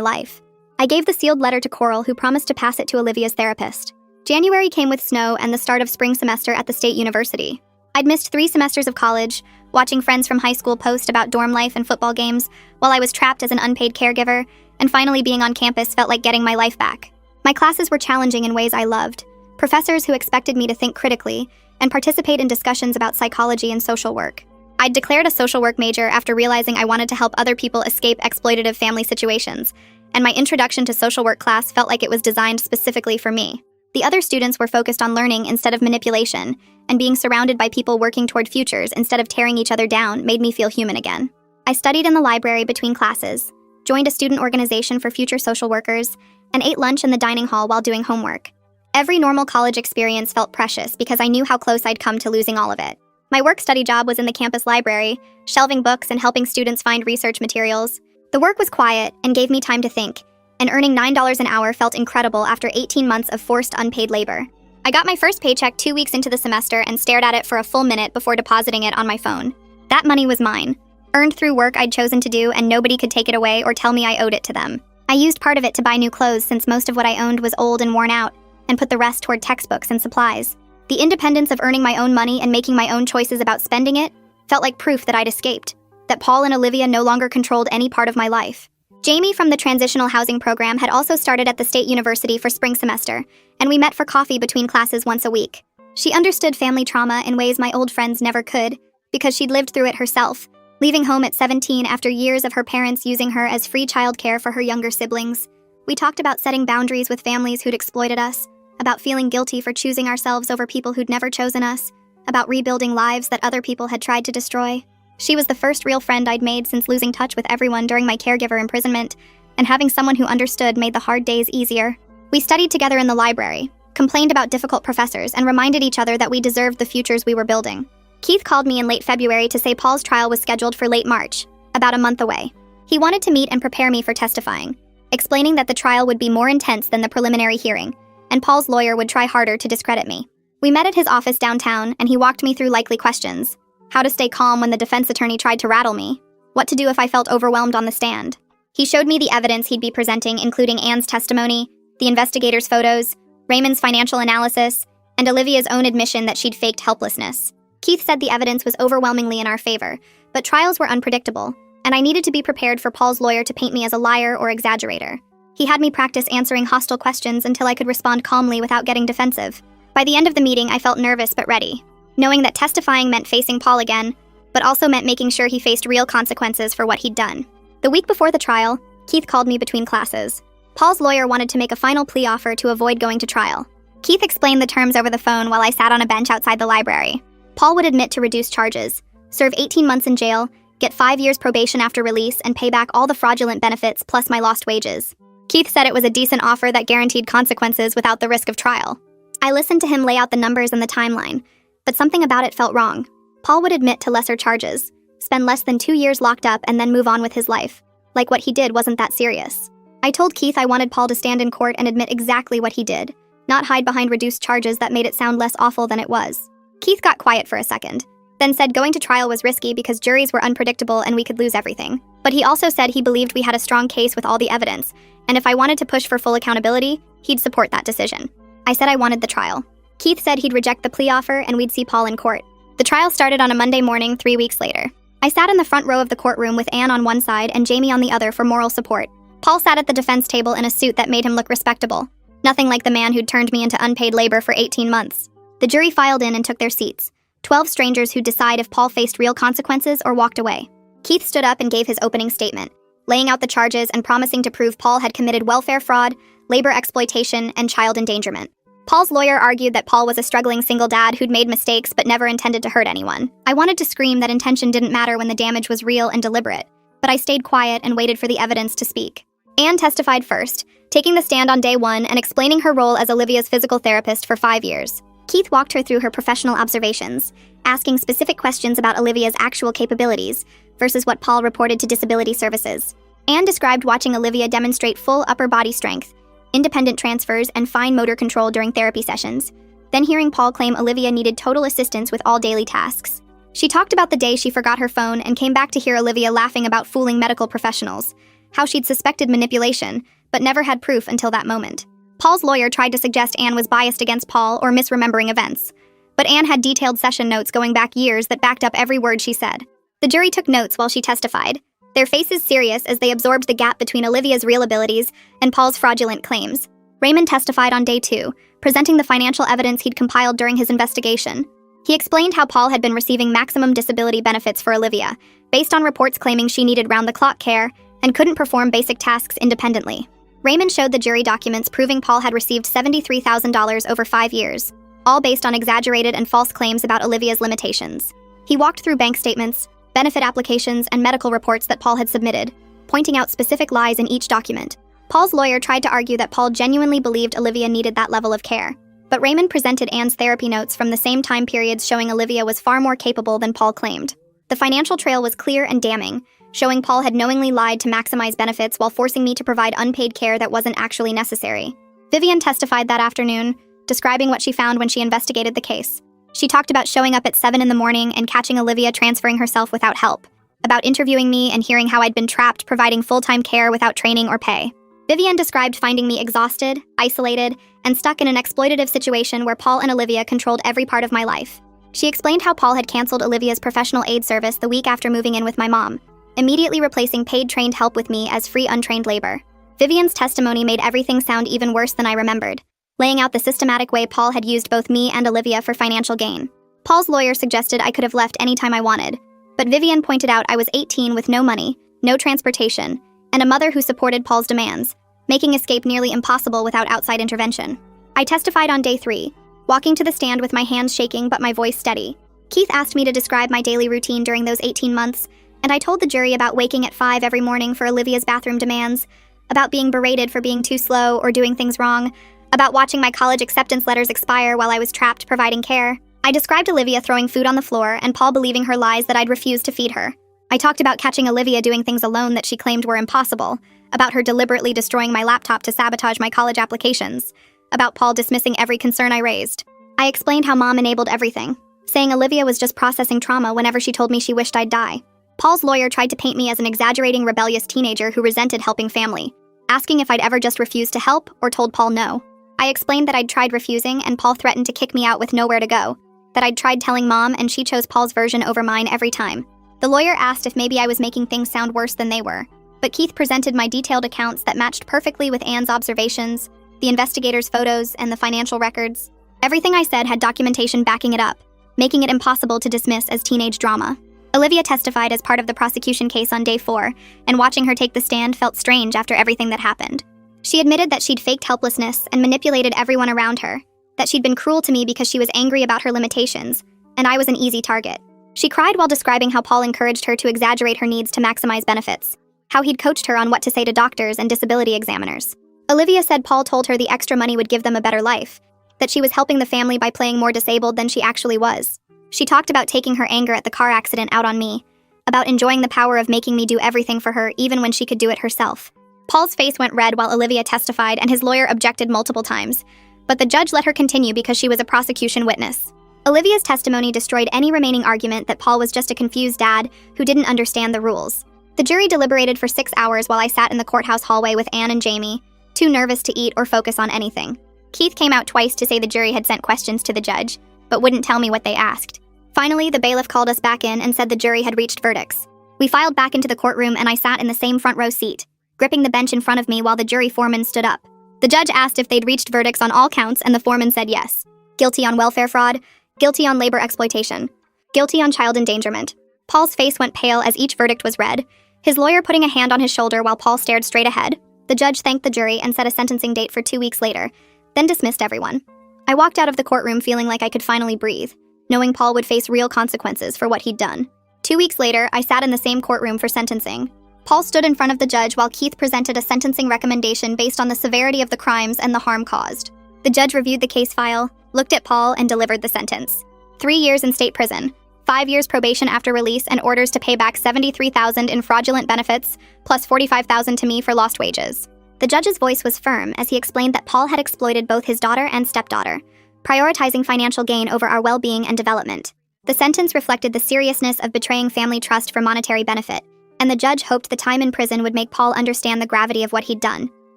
life. I gave the sealed letter to Coral, who promised to pass it to Olivia's therapist. January came with snow and the start of spring semester at the state university. I'd missed 3 semesters of college, watching friends from high school post about dorm life and football games, while I was trapped as an unpaid caregiver, and finally being on campus felt like getting my life back. My classes were challenging in ways I loved, professors who expected me to think critically and participate in discussions about psychology and social work. I'd declared a social work major after realizing I wanted to help other people escape exploitative family situations, and my introduction to social work class felt like it was designed specifically for me. The other students were focused on learning instead of manipulation, and being surrounded by people working toward futures instead of tearing each other down made me feel human again. I studied in the library between classes, joined a student organization for future social workers, and ate lunch in the dining hall while doing homework. Every normal college experience felt precious because I knew how close I'd come to losing all of it. My work-study job was in the campus library, shelving books and helping students find research materials. The work was quiet and gave me time to think, and earning $9 an hour felt incredible after 18 months of forced unpaid labor. I got my first paycheck 2 weeks into the semester and stared at it for a full minute before depositing it on my phone. That money was mine. earned through work I'd chosen to do, and nobody could take it away or tell me I owed it to them. I used part of it to buy new clothes since most of what I owned was old and worn out, and put the rest toward textbooks and supplies. The independence of earning my own money and making my own choices about spending it felt like proof that I'd escaped, that Paul and Olivia no longer controlled any part of my life. Jamie from the Transitional Housing Program had also started at the State University for spring semester, and we met for coffee between classes once a week. She understood family trauma in ways my old friends never could, because she'd lived through it herself, leaving home at 17 after years of her parents using her as free childcare for her younger siblings. We talked about setting boundaries with families who'd exploited us, about feeling guilty for choosing ourselves over people who'd never chosen us, about rebuilding lives that other people had tried to destroy. She was the first real friend I'd made since losing touch with everyone during my caregiver imprisonment, and having someone who understood made the hard days easier. We studied together in the library, complained about difficult professors, and reminded each other that we deserved the futures we were building. Keith called me in late February to say Paul's trial was scheduled for late March, about a month away. He wanted to meet and prepare me for testifying, explaining that the trial would be more intense than the preliminary hearing, and Paul's lawyer would try harder to discredit me. We met at his office downtown, and he walked me through likely questions: how to stay calm when the defense attorney tried to rattle me, what to do if I felt overwhelmed on the stand. He showed me the evidence he'd be presenting, including Anne's testimony, the investigator's photos, Raymond's financial analysis, and Olivia's own admission that she'd faked helplessness. Keith said the evidence was overwhelmingly in our favor, but trials were unpredictable, and I needed to be prepared for Paul's lawyer to paint me as a liar or exaggerator. He had me practice answering hostile questions until I could respond calmly without getting defensive. By the end of the meeting, I felt nervous but ready, knowing that testifying meant facing Paul again, but also meant making sure he faced real consequences for what he'd done. The week before the trial, Keith called me between classes. Paul's lawyer wanted to make a final plea offer to avoid going to trial. Keith explained the terms over the phone while I sat on a bench outside the library. Paul would admit to reduced charges, serve 18 months in jail, get 5 years probation after release, and pay back all the fraudulent benefits plus my lost wages. Keith said it was a decent offer that guaranteed consequences without the risk of trial. I listened to him lay out the numbers and the timeline, but something about it felt wrong. Paul would admit to lesser charges, spend less than 2 years locked up, and then move on with his life. Like what he did wasn't that serious. I told Keith I wanted Paul to stand in court and admit exactly what he did, not hide behind reduced charges that made it sound less awful than it was. Keith got quiet for a second, then said going to trial was risky because juries were unpredictable and we could lose everything. But he also said he believed we had a strong case with all the evidence, and if I wanted to push for full accountability, he'd support that decision. I said I wanted the trial. Keith said he'd reject the plea offer and we'd see Paul in court. The trial started on a Monday morning 3 weeks later. I sat in the front row of the courtroom with Anne on one side and Jamie on the other for moral support. Paul sat at the defense table in a suit that made him look respectable, nothing like the man who'd turned me into unpaid labor for 18 months. The jury filed in and took their seats, 12 strangers who'd decide if Paul faced real consequences or walked away. Keith stood up and gave his opening statement, laying out the charges and promising to prove Paul had committed welfare fraud, labor exploitation, and child endangerment. Paul's lawyer argued that Paul was a struggling single dad who'd made mistakes but never intended to hurt anyone. I wanted to scream that intention didn't matter when the damage was real and deliberate, but I stayed quiet and waited for the evidence to speak. Anne testified first, taking the stand on day 1 and explaining her role as Olivia's physical therapist for 5 years. Keith walked her through her professional observations, asking specific questions about Olivia's actual capabilities versus what Paul reported to disability services. Anne described watching Olivia demonstrate full upper body strength, independent transfers, and fine motor control during therapy sessions, then hearing Paul claim Olivia needed total assistance with all daily tasks. She talked about the day she forgot her phone and came back to hear Olivia laughing about fooling medical professionals, how she'd suspected manipulation, but never had proof until that moment. Paul's lawyer tried to suggest Anne was biased against Paul or misremembering events, but Anne had detailed session notes going back years that backed up every word she said. The jury took notes while she testified, their faces serious as they absorbed the gap between Olivia's real abilities and Paul's fraudulent claims. Raymond testified on day 2, presenting the financial evidence he'd compiled during his investigation. He explained how Paul had been receiving maximum disability benefits for Olivia, based on reports claiming she needed round-the-clock care and couldn't perform basic tasks independently. Raymond showed the jury documents proving Paul had received $73,000 over 5 years, all based on exaggerated and false claims about Olivia's limitations. He walked through bank statements, benefit applications, and medical reports that Paul had submitted, pointing out specific lies in each document. Paul's lawyer tried to argue that Paul genuinely believed Olivia needed that level of care, but Raymond presented Anne's therapy notes from the same time periods showing Olivia was far more capable than Paul claimed. The financial trail was clear and damning, showing Paul had knowingly lied to maximize benefits while forcing me to provide unpaid care that wasn't actually necessary. Vivian testified that afternoon, describing what she found when she investigated the case. She talked about showing up at 7 in the morning and catching Olivia transferring herself without help, about interviewing me and hearing how I'd been trapped providing full-time care without training or pay. Vivian described finding me exhausted, isolated, and stuck in an exploitative situation where Paul and Olivia controlled every part of my life. She explained how Paul had canceled Olivia's professional aid service the week after moving in with my mom, immediately replacing paid trained help with me as free untrained labor. Vivian's testimony made everything sound even worse than I remembered, laying out the systematic way Paul had used both me and Olivia for financial gain. Paul's lawyer suggested I could have left anytime I wanted, but Vivian pointed out I was 18 with no money, no transportation, and a mother who supported Paul's demands, making escape nearly impossible without outside intervention. I testified on day 3, walking to the stand with my hands shaking but my voice steady. Keith asked me to describe my daily routine during those 18 months, and I told the jury about waking at 5 every morning for Olivia's bathroom demands, about being berated for being too slow or doing things wrong, about watching my college acceptance letters expire while I was trapped providing care. I described Olivia throwing food on the floor and Paul believing her lies that I'd refused to feed her. I talked about catching Olivia doing things alone that she claimed were impossible, about her deliberately destroying my laptop to sabotage my college applications, about Paul dismissing every concern I raised. I explained how Mom enabled everything, saying Olivia was just processing trauma whenever she told me she wished I'd die. Paul's lawyer tried to paint me as an exaggerating, rebellious teenager who resented helping family, asking if I'd ever just refused to help or told Paul no. I explained that I'd tried refusing and Paul threatened to kick me out with nowhere to go, that I'd tried telling Mom and she chose Paul's version over mine every time. The lawyer asked if maybe I was making things sound worse than they were, but Keith presented my detailed accounts that matched perfectly with Anne's observations, the investigator's photos, and the financial records. Everything I said had documentation backing it up, making it impossible to dismiss as teenage drama. Olivia testified as part of the prosecution case on day 4, and watching her take the stand felt strange after everything that happened. She admitted that she'd faked helplessness and manipulated everyone around her, that she'd been cruel to me because she was angry about her limitations, and I was an easy target. She cried while describing how Paul encouraged her to exaggerate her needs to maximize benefits, how he'd coached her on what to say to doctors and disability examiners. Olivia said Paul told her the extra money would give them a better life, that she was helping the family by playing more disabled than she actually was. She talked about taking her anger at the car accident out on me, about enjoying the power of making me do everything for her even when she could do it herself. Paul's face went red while Olivia testified and his lawyer objected multiple times, but the judge let her continue because she was a prosecution witness. Olivia's testimony destroyed any remaining argument that Paul was just a confused dad who didn't understand the rules. The jury deliberated for 6 hours while I sat in the courthouse hallway with Anne and Jamie, too nervous to eat or focus on anything. Keith came out twice to say the jury had sent questions to the judge, but wouldn't tell me what they asked. Finally, the bailiff called us back in and said the jury had reached verdicts. We filed back into the courtroom and I sat in the same front row seat, gripping the bench in front of me while the jury foreman stood up. The judge asked if they'd reached verdicts on all counts and the foreman said yes. Guilty on welfare fraud, guilty on labor exploitation, guilty on child endangerment. Paul's face went pale as each verdict was read, his lawyer putting a hand on his shoulder while Paul stared straight ahead. The judge thanked the jury and set a sentencing date for 2 weeks later, then dismissed everyone. I walked out of the courtroom feeling like I could finally breathe, knowing Paul would face real consequences for what he'd done. 2 weeks later, I sat in the same courtroom for sentencing. Paul stood in front of the judge while Keith presented a sentencing recommendation based on the severity of the crimes and the harm caused. The judge reviewed the case file, looked at Paul, and delivered the sentence. 3 years in state prison, 5 years probation after release, and orders to pay back $73,000 in fraudulent benefits, plus $45,000 to me for lost wages. The judge's voice was firm as he explained that Paul had exploited both his daughter and stepdaughter, prioritizing financial gain over our well-being and development. The sentence reflected the seriousness of betraying family trust for monetary benefit, and the judge hoped the time in prison would make Paul understand the gravity of what he'd done.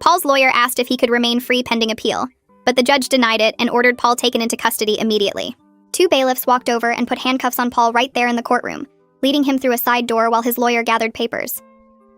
Paul's lawyer asked if he could remain free pending appeal, but the judge denied it and ordered Paul taken into custody immediately. 2 bailiffs walked over and put handcuffs on Paul right there in the courtroom, leading him through a side door while his lawyer gathered papers.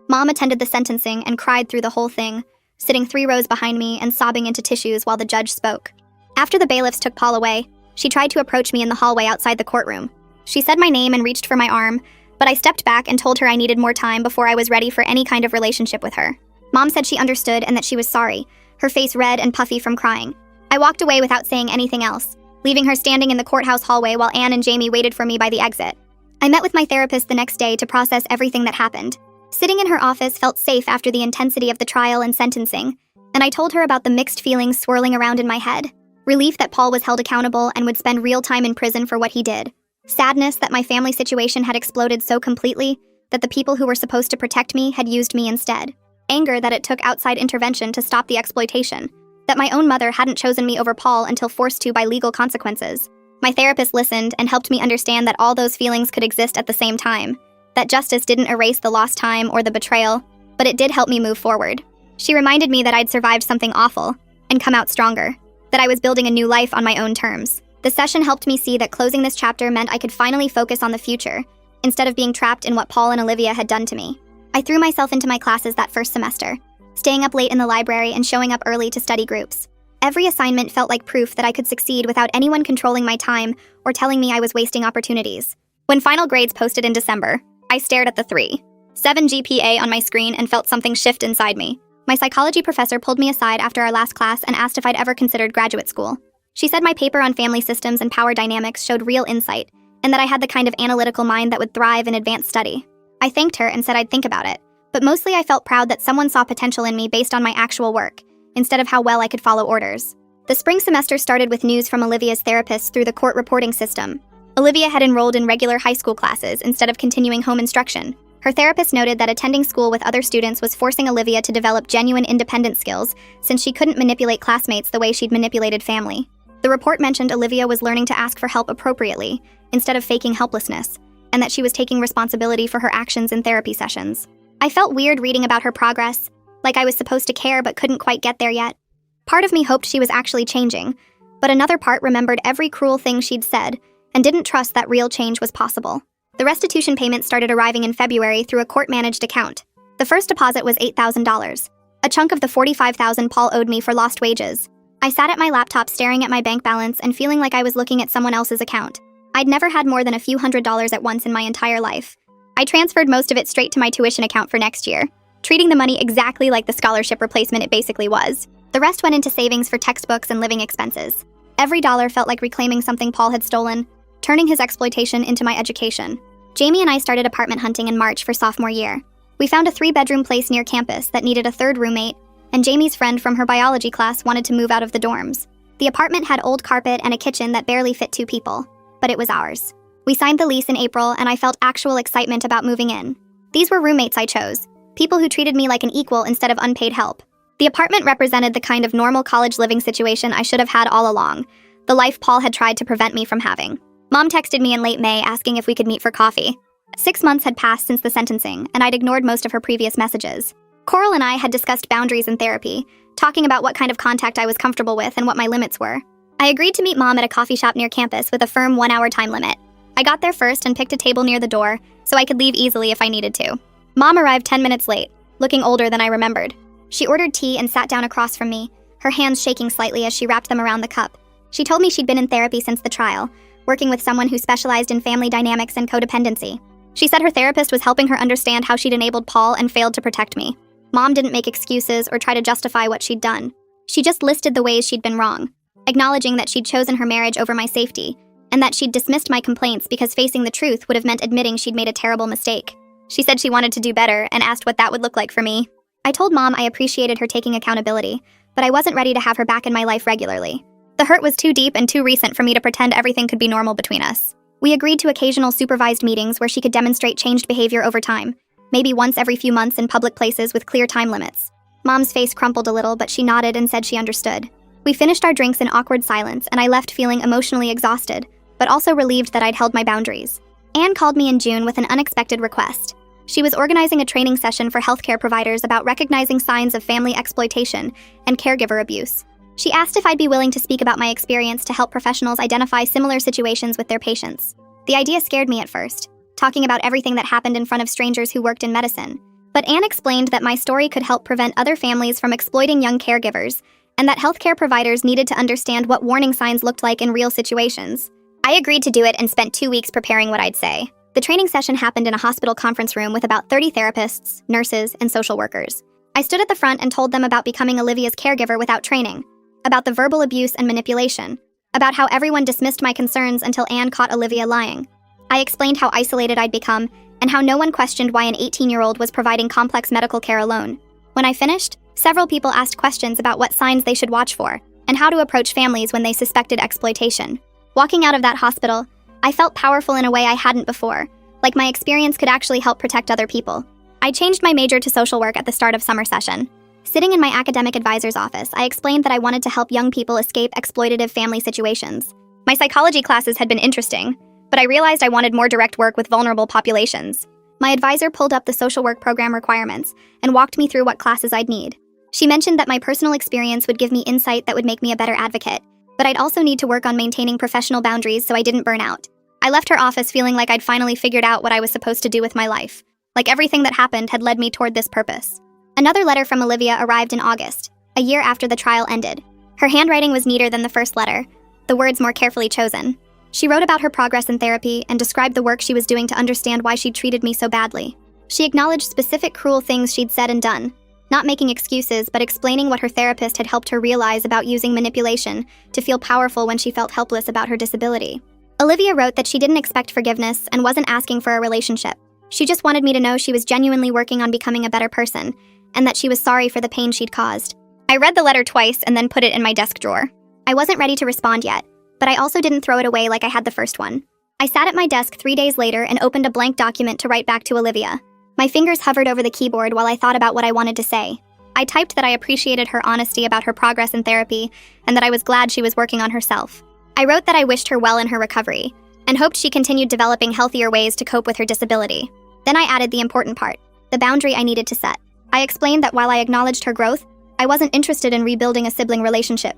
Mom attended the sentencing and cried through the whole thing, sitting 3 rows behind me and sobbing into tissues while the judge spoke. After the bailiffs took Paul away, she tried to approach me in the hallway outside the courtroom. She said my name and reached for my arm, but I stepped back and told her I needed more time before I was ready for any kind of relationship with her. Mom said she understood and that she was sorry, her face red and puffy from crying. I walked away without saying anything else, leaving her standing in the courthouse hallway while Anne and Jamie waited for me by the exit. I met with my therapist the next day to process everything that happened. Sitting in her office felt safe after the intensity of the trial and sentencing, and I told her about the mixed feelings swirling around in my head. Relief that Paul was held accountable and would spend real time in prison for what he did. Sadness that my family situation had exploded so completely that the people who were supposed to protect me had used me instead. Anger that it took outside intervention to stop the exploitation. That my own mother hadn't chosen me over Paul until forced to by legal consequences. My therapist listened and helped me understand that all those feelings could exist at the same time. that justice didn't erase the lost time or the betrayal, but it did help me move forward. She reminded me that I'd survived something awful and come out stronger, that I was building a new life on my own terms. The session helped me see that closing this chapter meant I could finally focus on the future, instead of being trapped in what Paul and Olivia had done to me. I threw myself into my classes that first semester, staying up late in the library and showing up early to study groups. Every assignment felt like proof that I could succeed without anyone controlling my time or telling me I was wasting opportunities. When final grades posted in December, I stared at the 3.7 GPA on my screen and felt something shift inside me. My psychology professor pulled me aside after our last class and asked if I'd ever considered graduate school. She said my paper on family systems and power dynamics showed real insight, and that I had the kind of analytical mind that would thrive in advanced study. I thanked her and said I'd think about it, but mostly I felt proud that someone saw potential in me based on my actual work, instead of how well I could follow orders. The spring semester started with news from Olivia's therapist through the court reporting system. Olivia had enrolled in regular high school classes instead of continuing home instruction. Her therapist noted that attending school with other students was forcing Olivia to develop genuine independent skills since she couldn't manipulate classmates the way she'd manipulated family. The report mentioned Olivia was learning to ask for help appropriately, instead of faking helplessness, and that she was taking responsibility for her actions in therapy sessions. I felt weird reading about her progress, like I was supposed to care but couldn't quite get there yet. Part of me hoped she was actually changing, but another part remembered every cruel thing she'd said and didn't trust that real change was possible. The restitution payment started arriving in February through a court-managed account. The first deposit was $8,000, a chunk of the $45,000 Paul owed me for lost wages. I sat at my laptop staring at my bank balance and feeling like I was looking at someone else's account. I'd never had more than a few $100s at once in my entire life. I transferred most of it straight to my tuition account for next year, treating the money exactly like the scholarship replacement it basically was. The rest went into savings for textbooks and living expenses. Every dollar felt like reclaiming something Paul had stolen, turning his exploitation into my education. Jamie and I started apartment hunting in March for sophomore year. We found a 3-bedroom place near campus that needed a third roommate, and Jamie's friend from her biology class wanted to move out of the dorms. The apartment had old carpet and a kitchen that barely fit 2 people, but it was ours. We signed the lease in April, and I felt actual excitement about moving in. These were roommates I chose, people who treated me like an equal instead of unpaid help. The apartment represented the kind of normal college living situation I should have had all along, the life Paul had tried to prevent me from having. Mom texted me in late May asking if we could meet for coffee. 6 months had passed since the sentencing, and I'd ignored most of her previous messages. Coral and I had discussed boundaries in therapy, talking about what kind of contact I was comfortable with and what my limits were. I agreed to meet Mom at a coffee shop near campus with a firm 1-hour time limit. I got there first and picked a table near the door, so I could leave easily if I needed to. Mom arrived 10 minutes late, looking older than I remembered. She ordered tea and sat down across from me, her hands shaking slightly as she wrapped them around the cup. She told me she'd been in therapy since the trial, working with someone who specialized in family dynamics and codependency. She said her therapist was helping her understand how she'd enabled Paul and failed to protect me. Mom didn't make excuses or try to justify what she'd done. She just listed the ways she'd been wrong, acknowledging that she'd chosen her marriage over my safety, and that she'd dismissed my complaints because facing the truth would have meant admitting she'd made a terrible mistake. She said she wanted to do better and asked what that would look like for me. I told Mom I appreciated her taking accountability, but I wasn't ready to have her back in my life regularly. The hurt was too deep and too recent for me to pretend everything could be normal between us. We agreed to occasional supervised meetings where she could demonstrate changed behavior over time, maybe once every few months in public places with clear time limits. Mom's face crumpled a little, but she nodded and said she understood. We finished our drinks in awkward silence, and I left feeling emotionally exhausted, but also relieved that I'd held my boundaries. Anne called me in June with an unexpected request. She was organizing a training session for healthcare providers about recognizing signs of family exploitation and caregiver abuse. She asked if I'd be willing to speak about my experience to help professionals identify similar situations with their patients. The idea scared me at first, talking about everything that happened in front of strangers who worked in medicine. But Anne explained that my story could help prevent other families from exploiting young caregivers, and that healthcare providers needed to understand what warning signs looked like in real situations. I agreed to do it and spent 2 weeks preparing what I'd say. The training session happened in a hospital conference room with about 30 therapists, nurses, and social workers. I stood at the front and told them about becoming Olivia's caregiver without training, about the verbal abuse and manipulation, about how everyone dismissed my concerns until Anne caught Olivia lying. I explained how isolated I'd become and how no one questioned why an 18-year-old was providing complex medical care alone. When I finished, several people asked questions about what signs they should watch for and how to approach families when they suspected exploitation. Walking out of that hospital, I felt powerful in a way I hadn't before, like my experience could actually help protect other people. I changed my major to social work at the start of summer session. Sitting in my academic advisor's office, I explained that I wanted to help young people escape exploitative family situations. My psychology classes had been interesting, but I realized I wanted more direct work with vulnerable populations. My advisor pulled up the social work program requirements and walked me through what classes I'd need. She mentioned that my personal experience would give me insight that would make me a better advocate, but I'd also need to work on maintaining professional boundaries so I didn't burn out. I left her office feeling like I'd finally figured out what I was supposed to do with my life. Like everything that happened had led me toward this purpose. Another letter from Olivia arrived in August, a year after the trial ended. Her handwriting was neater than the first letter, the words more carefully chosen. She wrote about her progress in therapy and described the work she was doing to understand why she'd treated me so badly. She acknowledged specific cruel things she'd said and done, not making excuses but explaining what her therapist had helped her realize about using manipulation to feel powerful when she felt helpless about her disability. Olivia wrote that she didn't expect forgiveness and wasn't asking for a relationship. She just wanted me to know she was genuinely working on becoming a better person, and that she was sorry for the pain she'd caused. I read the letter twice and then put it in my desk drawer. I wasn't ready to respond yet, but I also didn't throw it away like I had the first one. I sat at my desk 3 days later and opened a blank document to write back to Olivia. My fingers hovered over the keyboard while I thought about what I wanted to say. I typed that I appreciated her honesty about her progress in therapy and that I was glad she was working on herself. I wrote that I wished her well in her recovery and hoped she continued developing healthier ways to cope with her disability. Then I added the important part, the boundary I needed to set. I explained that while I acknowledged her growth, I wasn't interested in rebuilding a sibling relationship.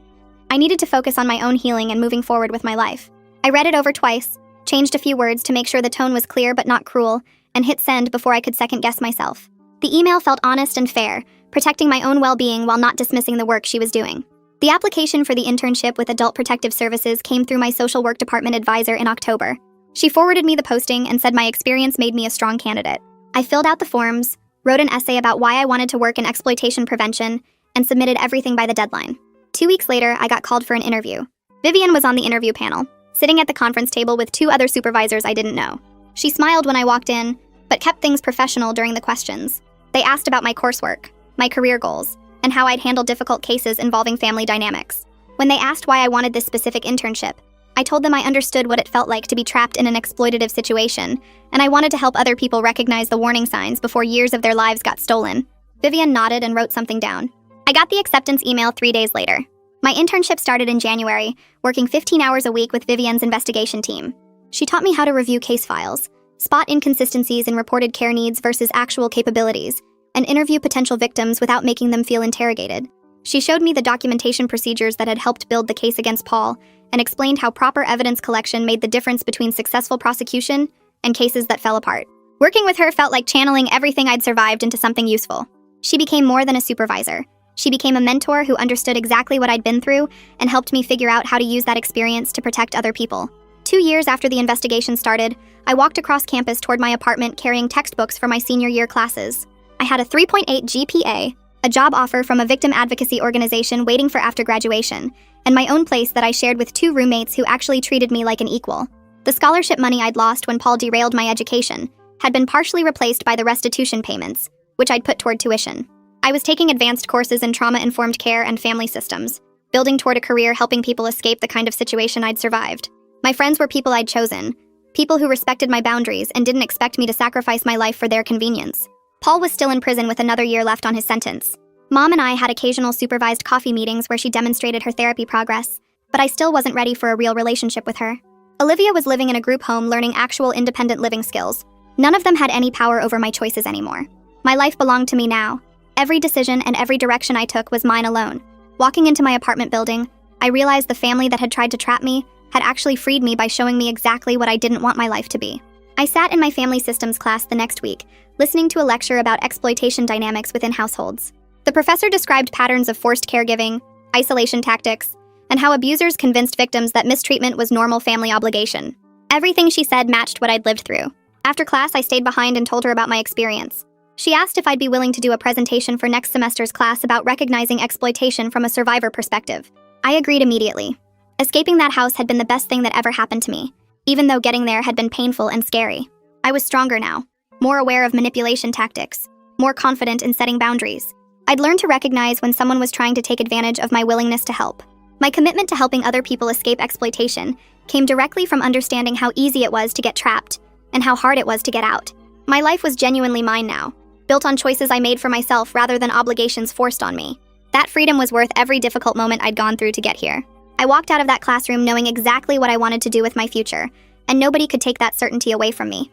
I needed to focus on my own healing and moving forward with my life. I read it over twice, changed a few words to make sure the tone was clear but not cruel, and hit send before I could second-guess myself. The email felt honest and fair, protecting my own well-being while not dismissing the work she was doing. The application for the internship with Adult Protective Services came through my social work department advisor in October. She forwarded me the posting and said my experience made me a strong candidate. I filled out the forms, wrote an essay about why I wanted to work in exploitation prevention, and submitted everything by the deadline. 2 weeks later, I got called for an interview. Vivian was on the interview panel, sitting at the conference table with 2 other supervisors I didn't know. She smiled when I walked in, but kept things professional during the questions. They asked about my coursework, my career goals, and how I'd handle difficult cases involving family dynamics. When they asked why I wanted this specific internship, I told them I understood what it felt like to be trapped in an exploitative situation, and I wanted to help other people recognize the warning signs before years of their lives got stolen. Vivian nodded and wrote something down. I got the acceptance email 3 days later. My internship started in January, working 15 hours a week with Vivian's investigation team. She taught me how to review case files, spot inconsistencies in reported care needs versus actual capabilities, and interview potential victims without making them feel interrogated. She showed me the documentation procedures that had helped build the case against Paul, and explained how proper evidence collection made the difference between successful prosecution and cases that fell apart. Working with her felt like channeling everything I'd survived into something useful. She became more than a supervisor. She became a mentor who understood exactly what I'd been through and helped me figure out how to use that experience to protect other people. 2 years after the investigation started, I walked across campus toward my apartment carrying textbooks for my senior year classes. I had a 3.8 GPA, a job offer from a victim advocacy organization waiting for after graduation, and my own place that I shared with 2 roommates who actually treated me like an equal. The scholarship money I'd lost when Paul derailed my education had been partially replaced by the restitution payments, which I'd put toward tuition. I was taking advanced courses in trauma-informed care and family systems, building toward a career helping people escape the kind of situation I'd survived. My friends were people I'd chosen, people who respected my boundaries and didn't expect me to sacrifice my life for their convenience. Paul was still in prison with another year left on his sentence. Mom and I had occasional supervised coffee meetings where she demonstrated her therapy progress, but I still wasn't ready for a real relationship with her. Olivia was living in a group home learning actual independent living skills. None of them had any power over my choices anymore. My life belonged to me now. Every decision and every direction I took was mine alone. Walking into my apartment building, I realized the family that had tried to trap me had actually freed me by showing me exactly what I didn't want my life to be. I sat in my family systems class the next week, listening to a lecture about exploitation dynamics within households. The professor described patterns of forced caregiving, isolation tactics, and how abusers convinced victims that mistreatment was normal family obligation. Everything she said matched what I'd lived through. After class, I stayed behind and told her about my experience. She asked if I'd be willing to do a presentation for next semester's class about recognizing exploitation from a survivor perspective. I agreed immediately. Escaping that house had been the best thing that ever happened to me, even though getting there had been painful and scary. I was stronger now, more aware of manipulation tactics, more confident in setting boundaries. I'd learned to recognize when someone was trying to take advantage of my willingness to help. My commitment to helping other people escape exploitation came directly from understanding how easy it was to get trapped and how hard it was to get out. My life was genuinely mine now, built on choices I made for myself rather than obligations forced on me. That freedom was worth every difficult moment I'd gone through to get here. I walked out of that classroom knowing exactly what I wanted to do with my future, and nobody could take that certainty away from me.